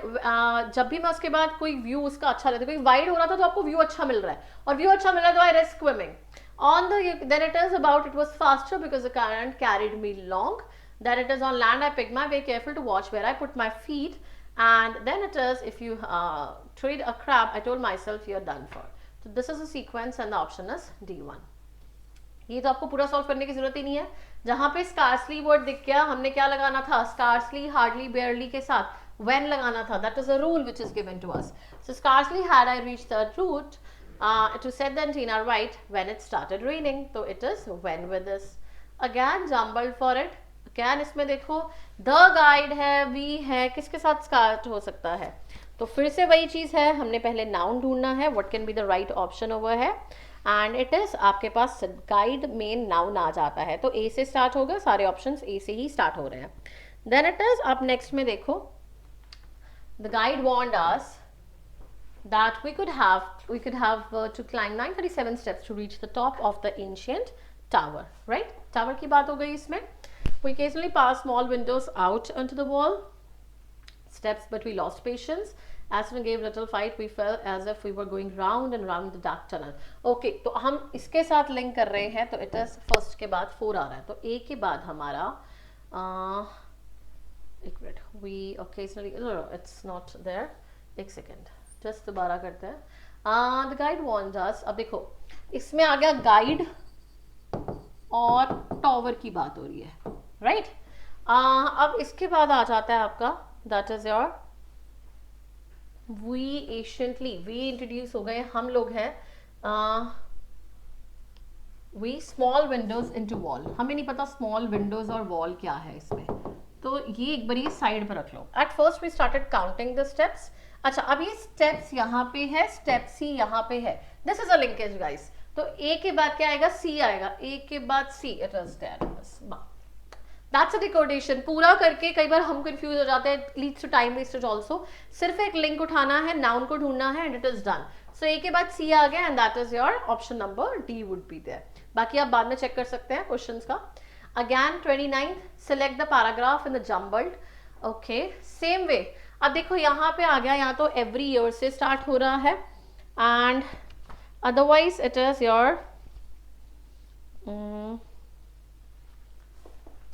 जब भी मैं उसके बाद कोई व्यू उसका अच्छा रहता है, क्योंकि वाइड हो रहा था तो आपको व्यू अच्छा मिल रहा है, और व्यू अच्छा मिल रहा है तो I risk swimming on the, then it is about, it was faster because the current carried me long. Then it is on land, I picked my way, careful to watch where I put my feet. And then it is, if you treat a crab, I told myself you're done for. So this is a sequence and the option is D1. ये तो आपको पूरा solve करने की जरूरत ही नहीं है। जहां पे स्कार्सली वर्ड दिख गया, हमने क्या लगाना था, स्कार्सली, हार्डली, बेयरली के साथ when लगाना था, that is a rule which is given to us. So scarcely had I reached the route, it was said then Tina right when it started raining, so it is when with this. Again jumbled for it. Again इसमें देखो the guide है, we है, किसके साथ start हो सकता है, तो फिर से वही चीज है, हमने पहले नाउन ढूंढना है, what can be the right option over है, एंड इट इज आपके पास गाइड मेन नाउन आ जाता है, तो ए से स्टार्ट होगा, सारे ऑप्शंस ए से ही स्टार्ट हो रहे हैं। देन इट इज, आप नेक्स्ट में देखो, the guide warned us that we could have to climb 937 steps to reach the top of the ancient tower, right? Tower की बात हो गई इसमें। We occasionally passed small windows out onto the wall steps, but we lost patience. As we gave little fight, we felt as if we were going round and round the dark tunnel. Okay, तो हम इसके साथ link कर रहे हैं, तो it is first के बाद 4 आ रहा है, तो A के बाद हमारा एक minute, we occasionally, no, it's not there, एक सेकेंड, जस्ट दोबारा करते हैं। द गाइड वार्न्ड अस, अब देखो इसमें आ गया गाइड और टॉवर की बात हो रही है, राइट? अब इसके बाद आ जाता है आपका, that is your we anciently, we introduce हो गए, हम लोग हैं we small windows into wall, हमें नहीं पता स्मॉल विंडोज और वॉल क्या है इसमें, तो ये एक बार साइड पर रख लो। At first we started counting the steps. अच्छा, अब ये स्टेप्स यहाँ पे है, स्टेप सी यहाँ पे है, this is a linkage guys, तो ए के बाद क्या आएगा, सी आएगा, ए के बाद सी, इट इज देयर, बस दैट्स अ डिकोडेशन। पूरा करके कई बार हम कंफ्यूज हो जाते हैं, leads to time wastage also. सिर्फ एक लिंक उठाना है, नाउन को ढूंढना है, and it is done. So A के बाद सी आ गया, and that is your option number D would be there. बाकी आप बाद में चेक कर सकते हैं क्वेश्चंस का। Again 29, select the paragraph in the jumbled. Okay, same way, अब देखो यहाँ पे आ गया, यहाँ तो एवरी ईयर से स्टार्ट हो रहा है, and otherwise it is your,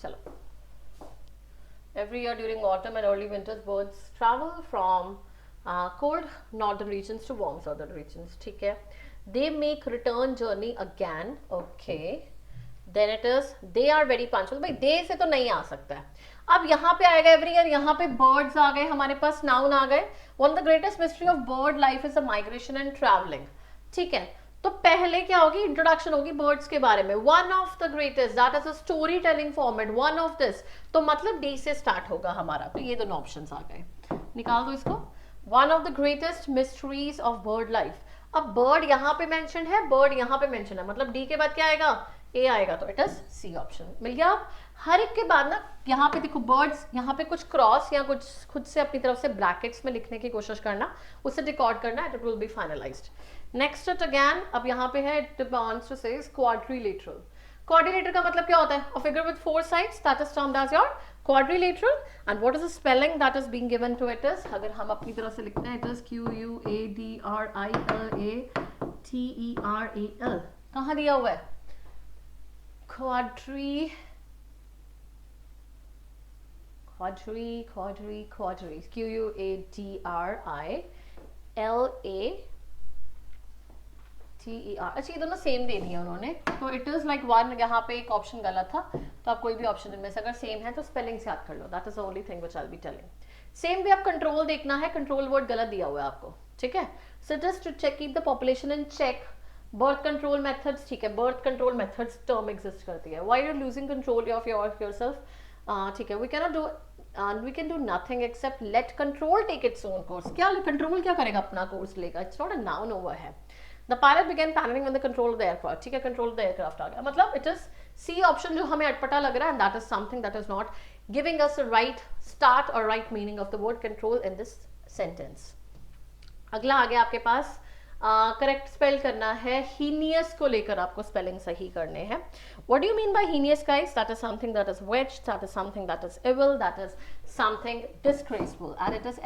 चलो, every year during autumn and early winters birds travel from cold northern regions to warm southern regions, ठीक है? they make return journey again, okay, then it is they are very punctual, भाई they से तो नहीं आ सकता है। अब यहाँ पे आएगा एवरी ईयर, यहाँ पे बर्ड्स आ गए, हमारे पास नाउन आ गए। One of the greatest mystery of bird life is the migration and travelling, ठीक है? तो पहले क्या होगी, इंट्रोडक्शन होगी बर्ड्स के बारे में, one of the greatest, that is a story telling format, one of this, तो मतलब डी से स्टार्ट होगा हमारा, तो ये दोनों ऑप्शन आ गए, निकाल दो इसको। One of the greatest mysteries of bird life, अब बर्ड यहाँ पे मेंशन है, बर्ड यहाँ पे मेंशन है, मतलब डी के बाद क्या आएगा, ए आएगा, तो इट इज सी ऑप्शन। मिल गया? आप हर एक के बाद ना यहाँ पे देखो बर्ड्स, यहाँ पे कुछ क्रॉस या कुछ खुद से अपनी तरफ से ब्रैकेट्स में लिखने की कोशिश करना, उससे रिकॉर्ड करना, it will be finalised. Next it again, अब यहाँ पे है, it wants to say quadrilateral. Quadrilateral का मतलब क्या होता है, a figure with 4 sides, that is termed as your quadrilateral. And what is the spelling that is being given to it is, अगर हम अपनी तरफ से लिखते हैं, इट इज QUADRILATERAL। कहाँ दिया हुआ है, quadri, QUADRILATER। अच्छा, ये दोनों सेम दे दिया उन्होंने, तो इट इज लाइक वन, यहाँ पे एक ऑप्शन गलत था, तो आप कोई भी ऑप्शन इनमें से अगर सेम है तो स्पेलिंग से याद कर लो, that is the only thing which I will be telling. Same भी आप कंट्रोल देखना है, कंट्रोल वर्ड गलत दिया हुआ है आपको, ठीक है? So just to check, keep the population in check, birth control methods, ठीक है? Birth control methods term exist करती है, why you are losing control of yourself, ठीक है? We can not do, we can do nothing except let control take its own course। क्या control क्या करेगा, अपना कोर्स लेगा, it's not a noun over है। The pilot began panicking when the control of the aircraft, ठीक है? Control the aircraft आ गया, मतलब इट इज सी ऑप्शन जो हमें अटपटा लग रहा है, and that is something that is not giving us a right start और right meaning of the word control in this sentence. अगला आ गया आपके पास करेक्ट स्पेल करना है, हीनियस को लेकर आपको स्पेलिंग सही करने हैं. What do you mean by heinous guys? That is something that is which, that is something that is evil, that is something disgraceful, and it is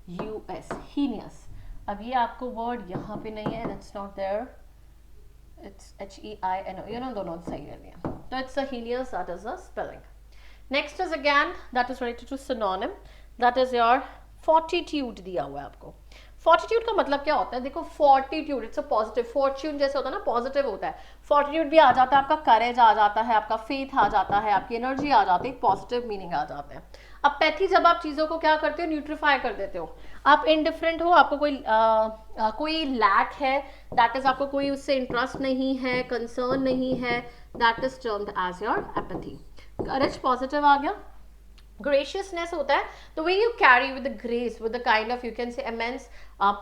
HEINOUS, heinous. अब ये आपको वर्ड यहाँ पे नहीं है, that's not there, it's HEINO, you know दोनों सही है दिया. तो it's a heinous, that is a spelling. Next is again that is related to synonym, that is your fortitude दिया हुआ है आपको. फोर्टिट्यूड का मतलब क्या होता है? देखो fortitude it's a positive, Fortune जैसे होता है ना पॉजिटिव होता है, फोर्टिट्यूड भी आ जाता है, आपका करेज आ जाता है, आपका फेथ आ जाता है, आपकी एनर्जी आ जाती है, पॉजिटिव मीनिंग आ जाता है. अब पैथी जब आप चीज़ों को क्या करते हो, न्यूट्रीफाई कर देते हो, आप इनडिफरेंट हो, आपको कोई लैक है, दैट इज आपको कोई उससे इंटरेस्ट नहीं है, कंसर्न नहीं है, that is termed as your apathy. Courage positive आ गया. graciousness होता है the way you carry with the grace, with the kind of you can say immense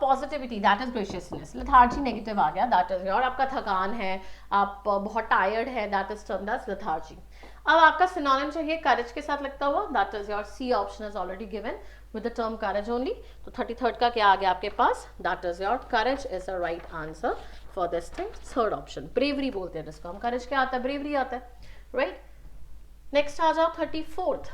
positivity, that is graciousness. lethargy negative आ गया, that is your आपका थकान है, आप बहुत tired है, that is termed as lethargy. अब आपका synonym चाहिए courage के साथ लगता हुआ, that is your C option is already given with the term courage only. तो 33rd का क्या आ गया आपके पास, that is your courage is the right answer for this thing. third option bravery बोलते हैं जिसको हम, courage क्या आता है, bravery आता है, right. next आ जाओ 34th.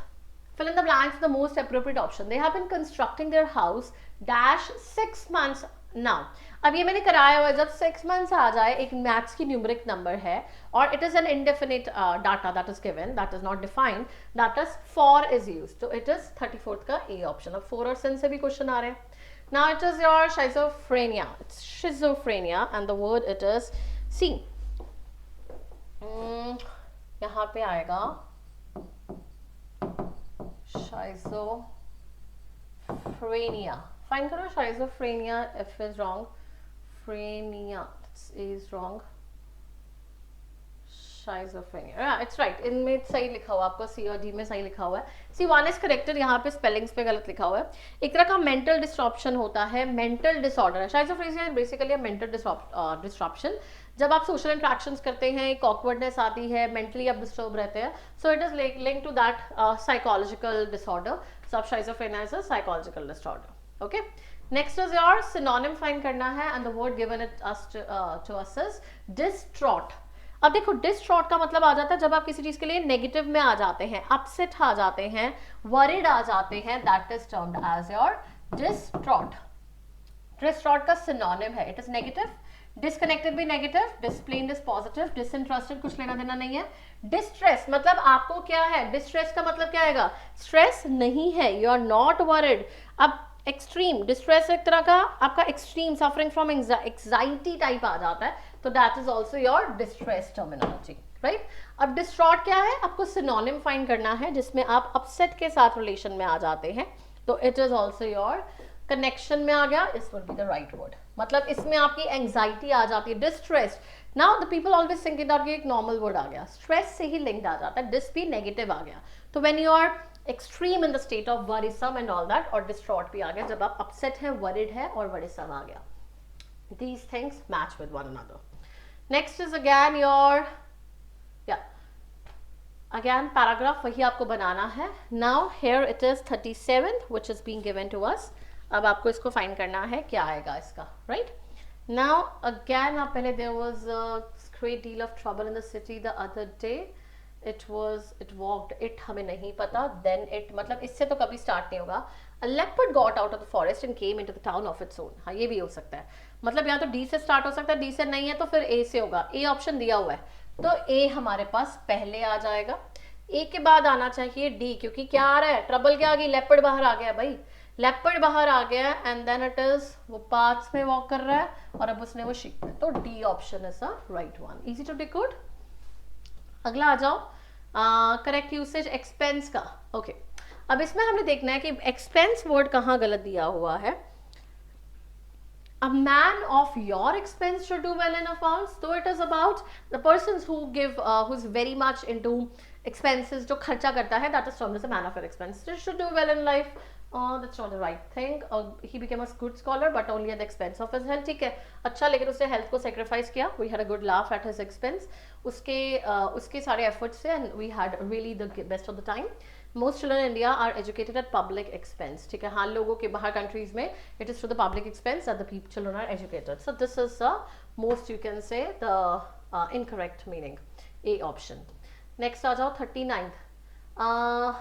Fill in the blanks, the most appropriate option. They have been constructing their house dash 6 months now. अब ये मैंने कराया हुआ है, जब 6 months आ जाए, एक मैथ्स की न्यूमेरिक नंबर है और it is an indefinite data that is given, that is not defined, that is for is used. So it is 34th का A option. अब 4 और sin से भी क्वेश्चन आ रहे हैं. Now it is your schizophrenia. It's schizophrenia and the word it is C. यहाँ पे आएगा schizophrenia. Find करो schizophrenia, F is wrong, phrenia is wrong, schizophrenia, yeah it's right. इनमें सही लिखा हुआ आपको, C और D में सही लिखा हुआ है. C1 is corrected, यहाँ पे स्पेलिंग्स पे गलत लिखा हुआ है. एक तरह का मेंटल डिस्ट्रप्शन होता है, मेंटल डिसऑर्डर है. schizophrenia basically mental disruption. जब आप सोशल इंट्रैक्शंस करते हैं, एक ऑकवर्डनेस आती है, मेंटली आप डिस्टर्ब रहते हैं, so it is link to that psychological disorder. So आप schizophrenia is a psychological disorder. Okay, next is your synonym find करना है and the word given it to us is distraught. अब देखो distraught का मतलब आ जाता है जब आप किसी चीज के लिए नेगेटिव में आ जाते हैं, अपसेट आ जाते हैं, वरिड आ जाते हैं, that is termed as your distraught. Distraught का सिनोनिम है, इट इज नेगेटिव, डिसकनेक्टेड भी negative, disciplined is positive, disinterested कुछ लेना देना नहीं है. डिस्ट्रेस मतलब आपको क्या है, डिस्ट्रेस का मतलब क्या आएगा, स्ट्रेस नहीं है, यू आर नॉट वरिड. अब एक्सट्रीम डिस्ट्रेस एक तरह का आपका extreme suffering from anxiety type आ जाता है, तो that is also your distress terminology, right. अब डिस्ट्रॉट क्या है, आपको सिनोनिम फाइंड करना है जिसमें आप अपसेट के साथ रिलेशन में आ जाते हैं, तो it is also your connection में आ गया, इस would be the right word. मतलब इसमें आपकी एंजाइटी आ जाती है, distress. Now the people always thinking that ये एक नॉर्मल वर्ड आ गया, स्ट्रेस से ही लिंक्ड आ जाता है, डिस भी नेगेटिव आ गया, तो when you are extreme in the state of worrisome and all that, और डिस्ट्रॉट भी आ गया जब आप अपसेट है, वरिड है और वरीसम आ गया. These things match with one another. Next is again your again paragraph, वही आपको बनाना है. Now here it is 37th which is being given to us. अब आपको इसको फाइंड करना है क्या आएगा इसका, राइट. नाउ अगेन आप पहले there was a great deal of trouble in the city the other day, it walked, it हमें नहीं पता, देन इट मतलब इससे तो कभी स्टार्ट नहीं होगा. A leopard got out of the forest and came into the town of its own. हाँ ये भी हो सकता है, मतलब यहाँ तो डी से स्टार्ट हो सकता है, डी से नहीं है तो फिर ए से होगा, ए ऑप्शन दिया हुआ है, तो ए हमारे पास पहले आ जाएगा. ए के बाद आना चाहिए डी, क्योंकि क्या आ रहा है, ट्रबल क्या आ गई, लेपर्ड बाहर आ गया भाई, लेपर्ड बाहर आ गया, एंड देन इट इज वो पाथ्स में वॉक कर रहा है और अब उसने वो शीप, तो D option is a right one, easy to decode. अगला आ जाओ करेक्ट यूसेज एक्सपेंस का. ओके, अब इसमें हमने देखना है कि एक्सपेंस वर्ड कहाँ गलत दिया हुआ है. A man of your expense should do well in accounts, though it is about the persons who give, who's very much into expenses, जो खर्चा करता है, that is termed as a man of your expense. They should do well in life. That's not the right thing. He became a good scholar, but only at the expense of his health. ठीक है, अच्छा, लेकिन उसने health को sacrifice किया. We had a good laugh at his expense. उसके सारे efforts से, and we had really the best of the time. Most children in India are educated at public expense, ठीक है, हाँ लोगों के बाहर कंट्रीज में it is to the public expense that the children are educated, so this is the most you can say the incorrect meaning, A option. Next आ जाओ 39th,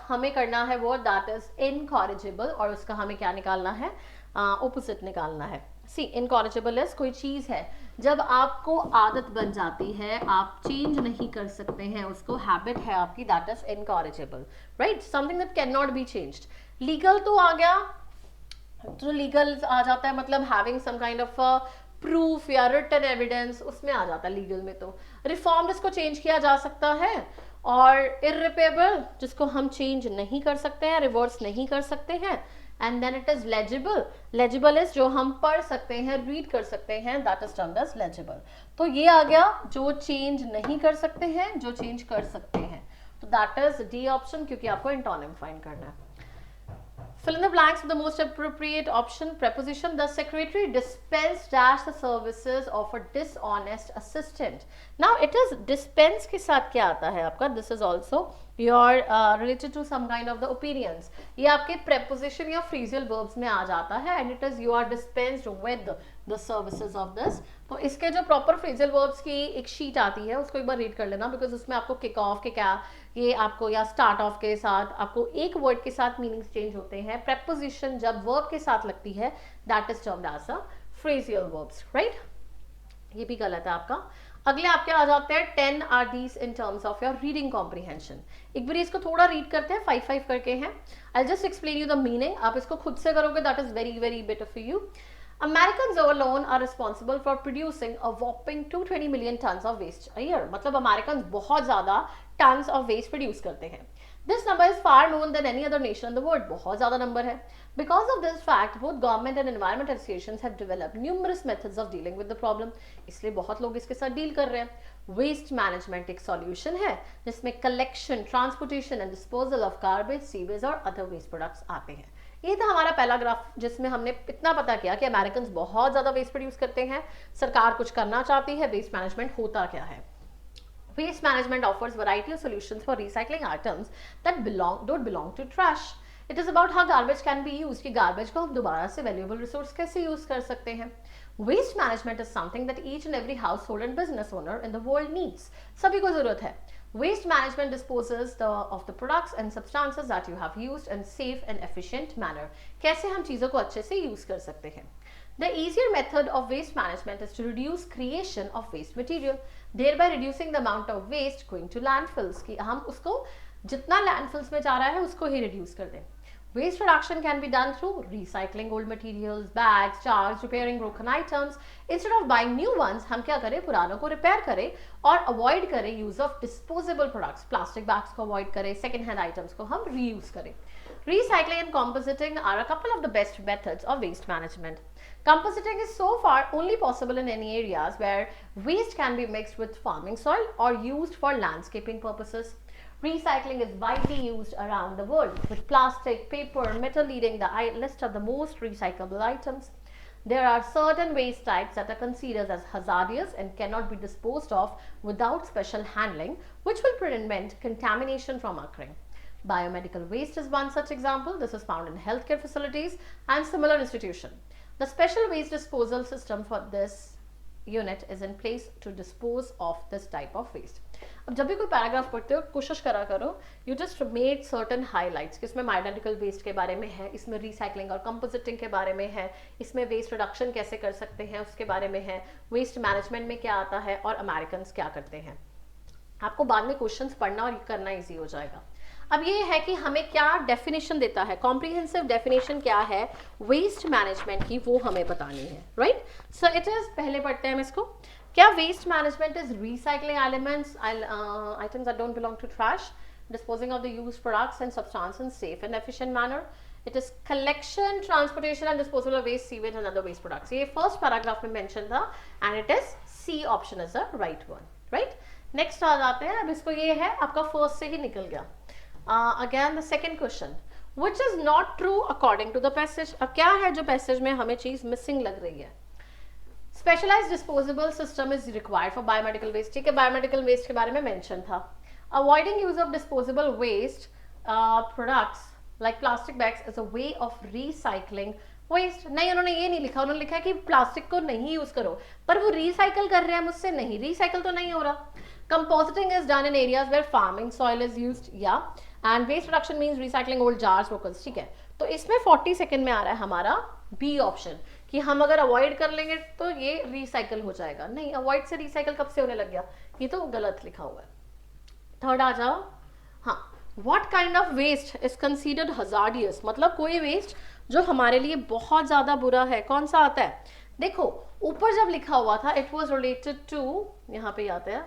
हमें करना है वो दैट इज इनकॉरिजिबल, और उसका हमें क्या निकालना है, ऑपोजिट निकालना है। सी इनकॉरिजिबल इज कोई चीज है जब आपको आदत बन जाती है, आप चेंज नहीं कर सकते हैं उसको, हैबिट है आपकी, that is incorrigible, right, something that can not be changed. Legal तो आ गया, तो लीगल आ जाता है मतलब having some kind of proof या रिटन एविडेंस, उसमें आ जाता है लीगल में। तो रिफॉर्म्ड इसको चेंज किया जा सकता है, और इररिपेबल जिसको हम चेंज नहीं कर सकते हैं, रिवर्स नहीं कर सकते हैं, and then it is legible, legible is जो हम पढ़ सकते हैं, रीड कर सकते हैं, that is termed as legible. तो ये आ गया जो चेंज नहीं कर सकते हैं, जो चेंज कर सकते हैं, तो दैट इज डी ऑप्शन, क्योंकि आपको एंटोनिम फाइंड करना है। Fill in the blanks with the most appropriate option. Preposition: the secretary dispensed dash the services of a dishonest assistant. Now it is dispense के साथ क्या आता है आपका? This is also your related to some kind of the opinions. ये आपके preposition या phrasal verbs में आ जाता है, and it is you are dispensed with the services of this. तो इसके जो proper phrasal verbs की एक sheet आती है उसको एक बार read कर लेना, because उसमें आपको kick off के क्या ये आपको या स्टार्ट ऑफ के साथ आपको एक वर्ड के साथ मीनिंग्स चेंज होते हैं। प्रेपोजिशन जब वर्ब के साथ लगती है that is termed as a phrasal verbs, right, ये भी गलत है आपका। अगले आपके आ जाते हैं 10 are these in terms of your reading comprehension. एक बार इसको थोड़ा रीड करते हैं, 5-5 करके हैं। I just explain you the meaning, आप इसको खुद से करोगे, that is very very better for you. Americans alone are responsible for producing a whopping 220 million tons of waste a year. मतलब Americans बहुत ज़्यादा tons of waste produce करते हैं। This number is far more than any other nation in the world. बहुत ज़्यादा number है। Because of this fact, both government and environment associations have developed numerous methods of dealing with the problem. इसलिए बहुत लोग इसके साथ deal कर रहे हैं। Waste management एक solution है जिसमें collection, transportation and disposal of garbage, sewage और other waste products आते हैं। ये था हमारा पहला ग्राफ जिसमें हमने इतना पता किया कि अमेरिकन बहुत ज्यादा वेस्ट प्रोड्यूस करते हैं, सरकार कुछ करना चाहती है, वेस्ट मैनेजमेंट होता क्या है। Waste management offers variety of solutions for recycling items that don't belong to trash. It is about how garbage can be used, कि गार्बेज को हम दोबारा से वैल्यूएबल रिसोर्स कैसे यूज कर सकते हैं। Waste management is something that each and every household and business owner in the world needs, सभी को जरूरत है। Waste management disposes of the products and substances that you have used in safe and efficient manner. कैसे हम चीज़ों को अच्छे से यूज कर सकते हैं। The easier method of waste management is to reduce creation of waste material, thereby reducing the amount of waste going to landfills, कि हम उसको जितना landfills में जा रहा है उसको ही reduce कर दें। Waste reduction can be done through recycling old materials, bags, jars, repairing broken items. Instead of buying new ones, हम क्या करें, पुरानों को रिपेयर करें और अवॉइड करें use of disposable products, plastic bags को अवॉइड करें, सेकेंड हैंड आइटम्स को हम रीयूज करें। Recycling and compositing are a couple of the best methods of waste management. Compositing is so far only possible in any areas where waste can be mixed with farming soil or used for landscaping purposes. Recycling is widely used around the world, with plastic, paper, metal leading the list of the most recyclable items. There are certain waste types that are considered as hazardous and cannot be disposed of without special handling, which will prevent contamination from occurring. Biomedical waste is one such example. This is found in healthcare facilities and similar institutions. The special waste disposal system for this unit is in place to dispose of this type of waste. अब जब भी कोई paragraph पढ़ते हो कोशिश करा करो, you just made certain highlights कि इसमें बायोमेडिकल वेस्ट के बारे में है, इसमें रिसाइकलिंग और कंपोजिटिंग के बारे में है, इसमें वेस्ट रिडक्शन कैसे कर सकते हैं उसके बारे में है, वेस्ट मैनेजमेंट में क्या आता है और अमेरिकन क्या करते हैं। आपको बाद में क्वेश्चंस पढ़ना और करना ईजी हो जाएगा। अब ये है कि हमें क्या डेफिनेशन देता है, कॉम्प्रिहेंसिव डेफिनेशन क्या है वेस्ट मैनेजमेंट की, वो हमें बतानी है, राइट। सो इट इज, पहले पढ़ते हैं हम इसको। क्या waste management is recycling elements items that don't belong to trash, disposing of the used products and substances in safe and efficient manner. It is collection, transportation and disposal of waste, sewage and other waste products. ये first paragraph में mention था and it is C option is the right one, right? Next आ जाते हैं, अब इसको ये है आपका फर्स्ट से ही निकल गया। Again the second question, which is not true according to the passage. अब क्या है जो पैसेज में हमें चीज मिसिंग लग रही है। Specialised disposable system is required for biomedical waste, ठीक है, बायोमेडिकल वेस्ट के बारे में मेंशन था। Avoiding use of disposable waste products like plastic bags is a way of recycling waste. नहीं, उन्होंने ये नहीं लिखा, उन्होंने लिखा है कि प्लास्टिक को नहीं यूज करो, पर वो रिसाइकल कर रहे हैं मुझसे, नहीं रिसाइकल तो नहीं हो रहा। Composting is done in areas where farming soil is used, या and waste reduction means recycling old jars bottles. ठीक है, तो इसमें 40 सेकंड में आ रहा है हमारा बी ऑप्शन कि हम अगर अवॉइड कर लेंगे तो ये रिसाइकल हो जाएगा। नहीं, अवॉइड से रिसाइकल कब से होने लग गया, ये तो गलत लिखा हुआ है। थर्ड आ जाओ। हाँ, what kind of waste is considered hazardous, मतलब कोई वेस्ट जो हमारे लिए बहुत ज्यादा बुरा है, कौन सा आता है? देखो ऊपर जब लिखा हुआ था इट वॉज रिलेटेड टू, यहाँ पे आता है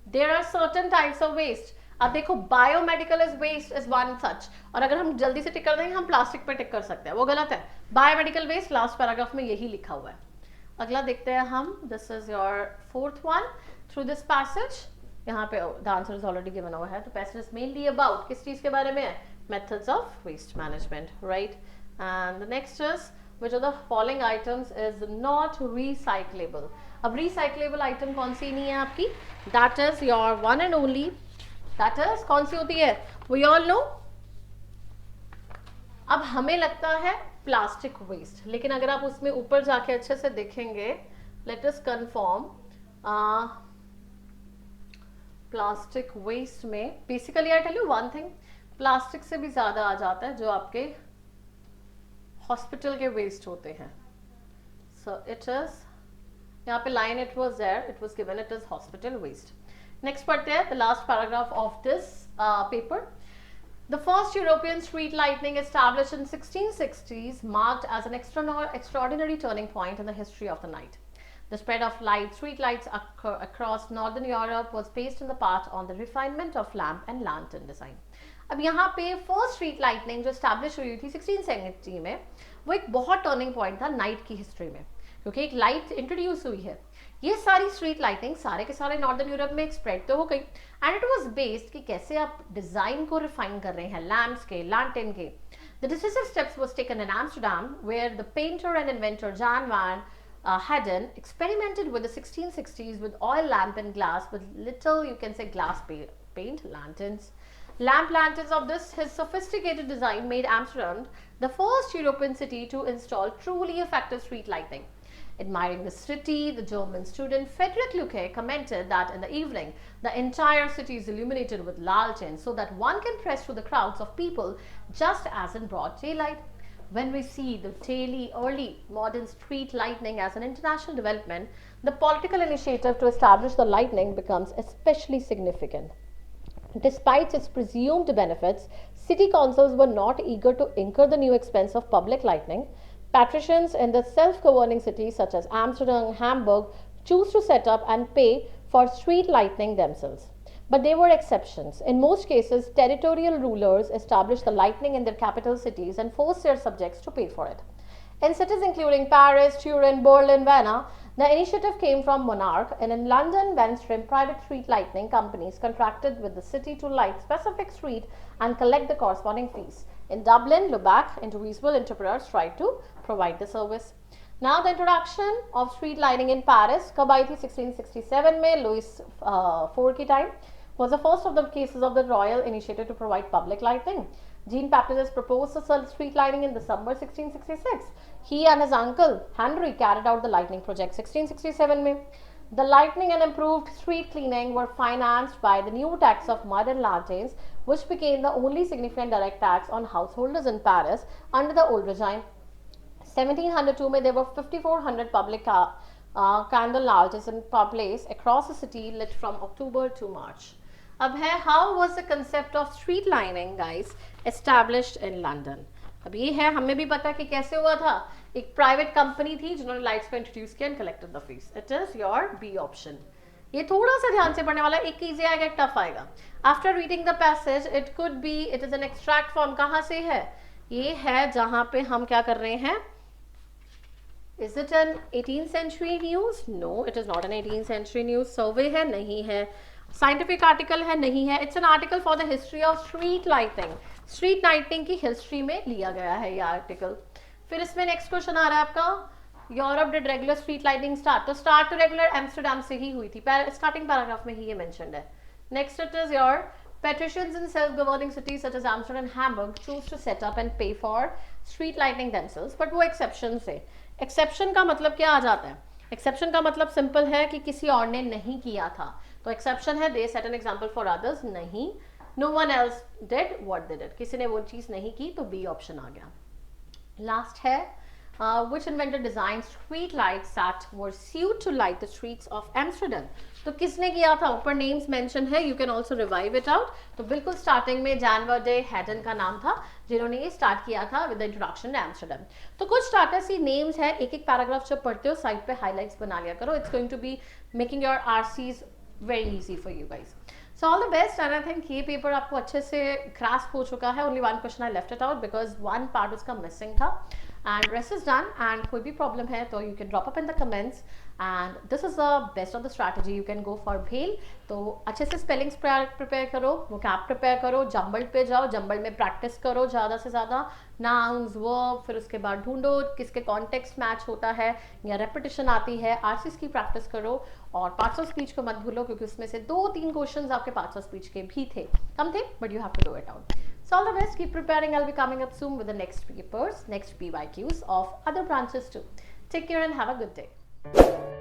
there are certain types of waste. अब देखो biomedical is waste is one such, और अगर हम जल्दी से टिक कर देंगे हम प्लास्टिक पे टिक कर सकते हैं, वो गलत है। बायोमेडिकल वेस्ट लास्ट पैराग्राफ में यही लिखा हुआ है। अगला देखते हैं हम, this is your fourth one through this passage. यहाँ पे the answer is already given हुआ है, तो पैसेज इज मेनली अबाउट किस चीज के बारे में है? Methods of waste management, right. And the next is which of the following items is not recyclable। अब recyclable item कौन सी नहीं है आपकी? that is your one and only, that is कौन सी होती है? we all know। अब हमें लगता है प्लास्टिक वेस्ट, लेकिन अगर आप उसमें ऊपर जाके अच्छे से देखेंगे, let us confirm, plastic waste में basically I tell you one thing, plastic से भी ज्यादा आ जाता है जो आपके हॉस्पिटल के वेस्ट होते हैं। सो इट इज, यहाँ पे line it was there, it was given, it is hospital waste. Next पढ़ते हैं the last paragraph of this paper. The first European street lighting established in 1660s marked as an extraordinary turning point in the history of the night. The spread of street lights across northern Europe was based in the part on the refinement of lamp and lantern design. अब यहाँ पे first street lightning जो establish हुई थी 1670 में, वो एक बहुत टर्निंग पॉइंट था नाइट की हिस्ट्री में, क्योंकि एक लाइट इंट्रोड्यूस हुई है। ये सारी स्ट्रीट लाइटिंग सारे के सारे नॉर्दर्न यूरोप में एक स्प्रेड तो हो गई, एंड इट वाज बेस्ड कि कैसे आप डिजाइन को रिफाइन कर रहे हैं लैम्प्स के, लैंटर्न के। The decisive steps was taken in Amsterdam where the painter and inventor John van Hayden experimented with the 1660s with oil lamp and glass with little, you can say, glass paint lanterns. Lamp lanterns of this his sophisticated design made Amsterdam the first European city to install truly effective street lighting. Admiring the city, the German student Friedrich Lucke commented that in the evening, the entire city is illuminated with lanterns so that one can press through the crowds of people just as in broad daylight. When we see the early modern street lighting as an international development, the political initiative to establish the lighting becomes especially significant. Despite its presumed benefits, city councils were not eager to incur the new expense of public lighting. Patricians in the self-governing cities such as Amsterdam, Hamburg choose to set up and pay for street lighting themselves. But there were exceptions. In most cases, territorial rulers established the lighting in their capital cities and forced their subjects to pay for it. In cities including Paris, Turin, Berlin, Vienna, the initiative came from monarch, and in London, Western private street lighting companies contracted with the city to light specific street and collect the corresponding fees. In Dublin, Lubbock, individual entrepreneurs tried to provide the service. Now the introduction of street lighting in Paris कब आई थी? 1667 में, Louis IV की time, was the first of the cases of the royal initiative to provide public lighting. Jean-Baptiste proposed the street lighting in December 1666. He and his uncle Henry carried out the lighting project 1667 में. The lighting and improved street cleaning were financed by the new tax of mud and lanterns, which became the only significant direct tax on householders in Paris under the old regime. 1702 में there were 5400 public candle lanterns in place across the city lit from October to March. अब है how was the concept of street lighting guys established in London। अब ये है, हमें भी पता कि कैसे हुआ था, एक प्राइवेट कंपनी थी जिन्होंने लाइट्स को इंट्रोड्यूस किया and collected the fees. It is your B option. ये थोड़ा सा ध्यान से पढ़ने वाला, एक इजी आएगा एक टफ आएगा। After reading the passage it could be, it is an extract form, कहाँ से है? ये है जहाँ पे हम क्या कर रहे हैं, Is it an 18th century news? No, it is not an 18th century news. Survey है? नहीं है। Scientific article है? नहीं है। It's an article for the history of street lighting. Street lighting की history में लिया गया है ये article। फिर इसमें next question आ रहा है आपका, Europe did regular street lighting start? तो start तो regular एम्स्टरडम से ही हुई थी, starting paragraph में ही ये mentioned है। Next it is your Patricians in self-governing cities such as Amsterdam and Hamburg choose to set up and pay for street lighting themselves, but वो exception से, exception का मतलब क्या आ जाता है? Exception का मतलब सिंपल है कि किसी और ने नहीं किया था, तो exception है they set an example for others, नहीं, no one else did what they did, किसी ने वो चीज़ नहीं की, तो B ऑप्शन आ गया. Last है which inventor designed street lights that were suited to light the streets of Amsterdam? तो किसने किया था? ऊपर नेम्स मेंशन है, you can also revive it out. तो बिल्कुल स्टार्टिंग में जानवर डे हैडन का नाम था जिन्होंने ये स्टार्ट किया था विद द इंट्रोडक्शन एम्स्टरडम. तो कुछ स्टार्टर्स ही नेम्स है, एक एक पैराग्राफ जब पढ़ते हो साइड पे हाईलाइट्स बना लिया करो. It's going to be making your RCs very easy for you guys. So all the best. And I think ये पेपर आपको अच्छे से ग्रास्प हो चुका है. Only one question I left it out because one part उसका missing था. And rest is done. And कोई भी problem है तो you can drop up in the comments. And this is the best of the strategy. You can go for भेल. तो अच्छे से spellings prepare करो, vocab prepare करो, jumbled पे जाओ, jumbled में practice करो ज़्यादा से ज़्यादा, nouns, verb, फिर उसके बाद ढूंढो किसके context match होता है या repetition आती है, RCs की practice करो. और parts of speech को मत भूलो क्योंकि उसमें से 2-3 questions आपके parts of speech के भी थे, कम थे, but you have to do it out. So all the best, keep preparing. I'll be coming up soon with the next papers, next PYQs of other branches too. Take care and have a good day.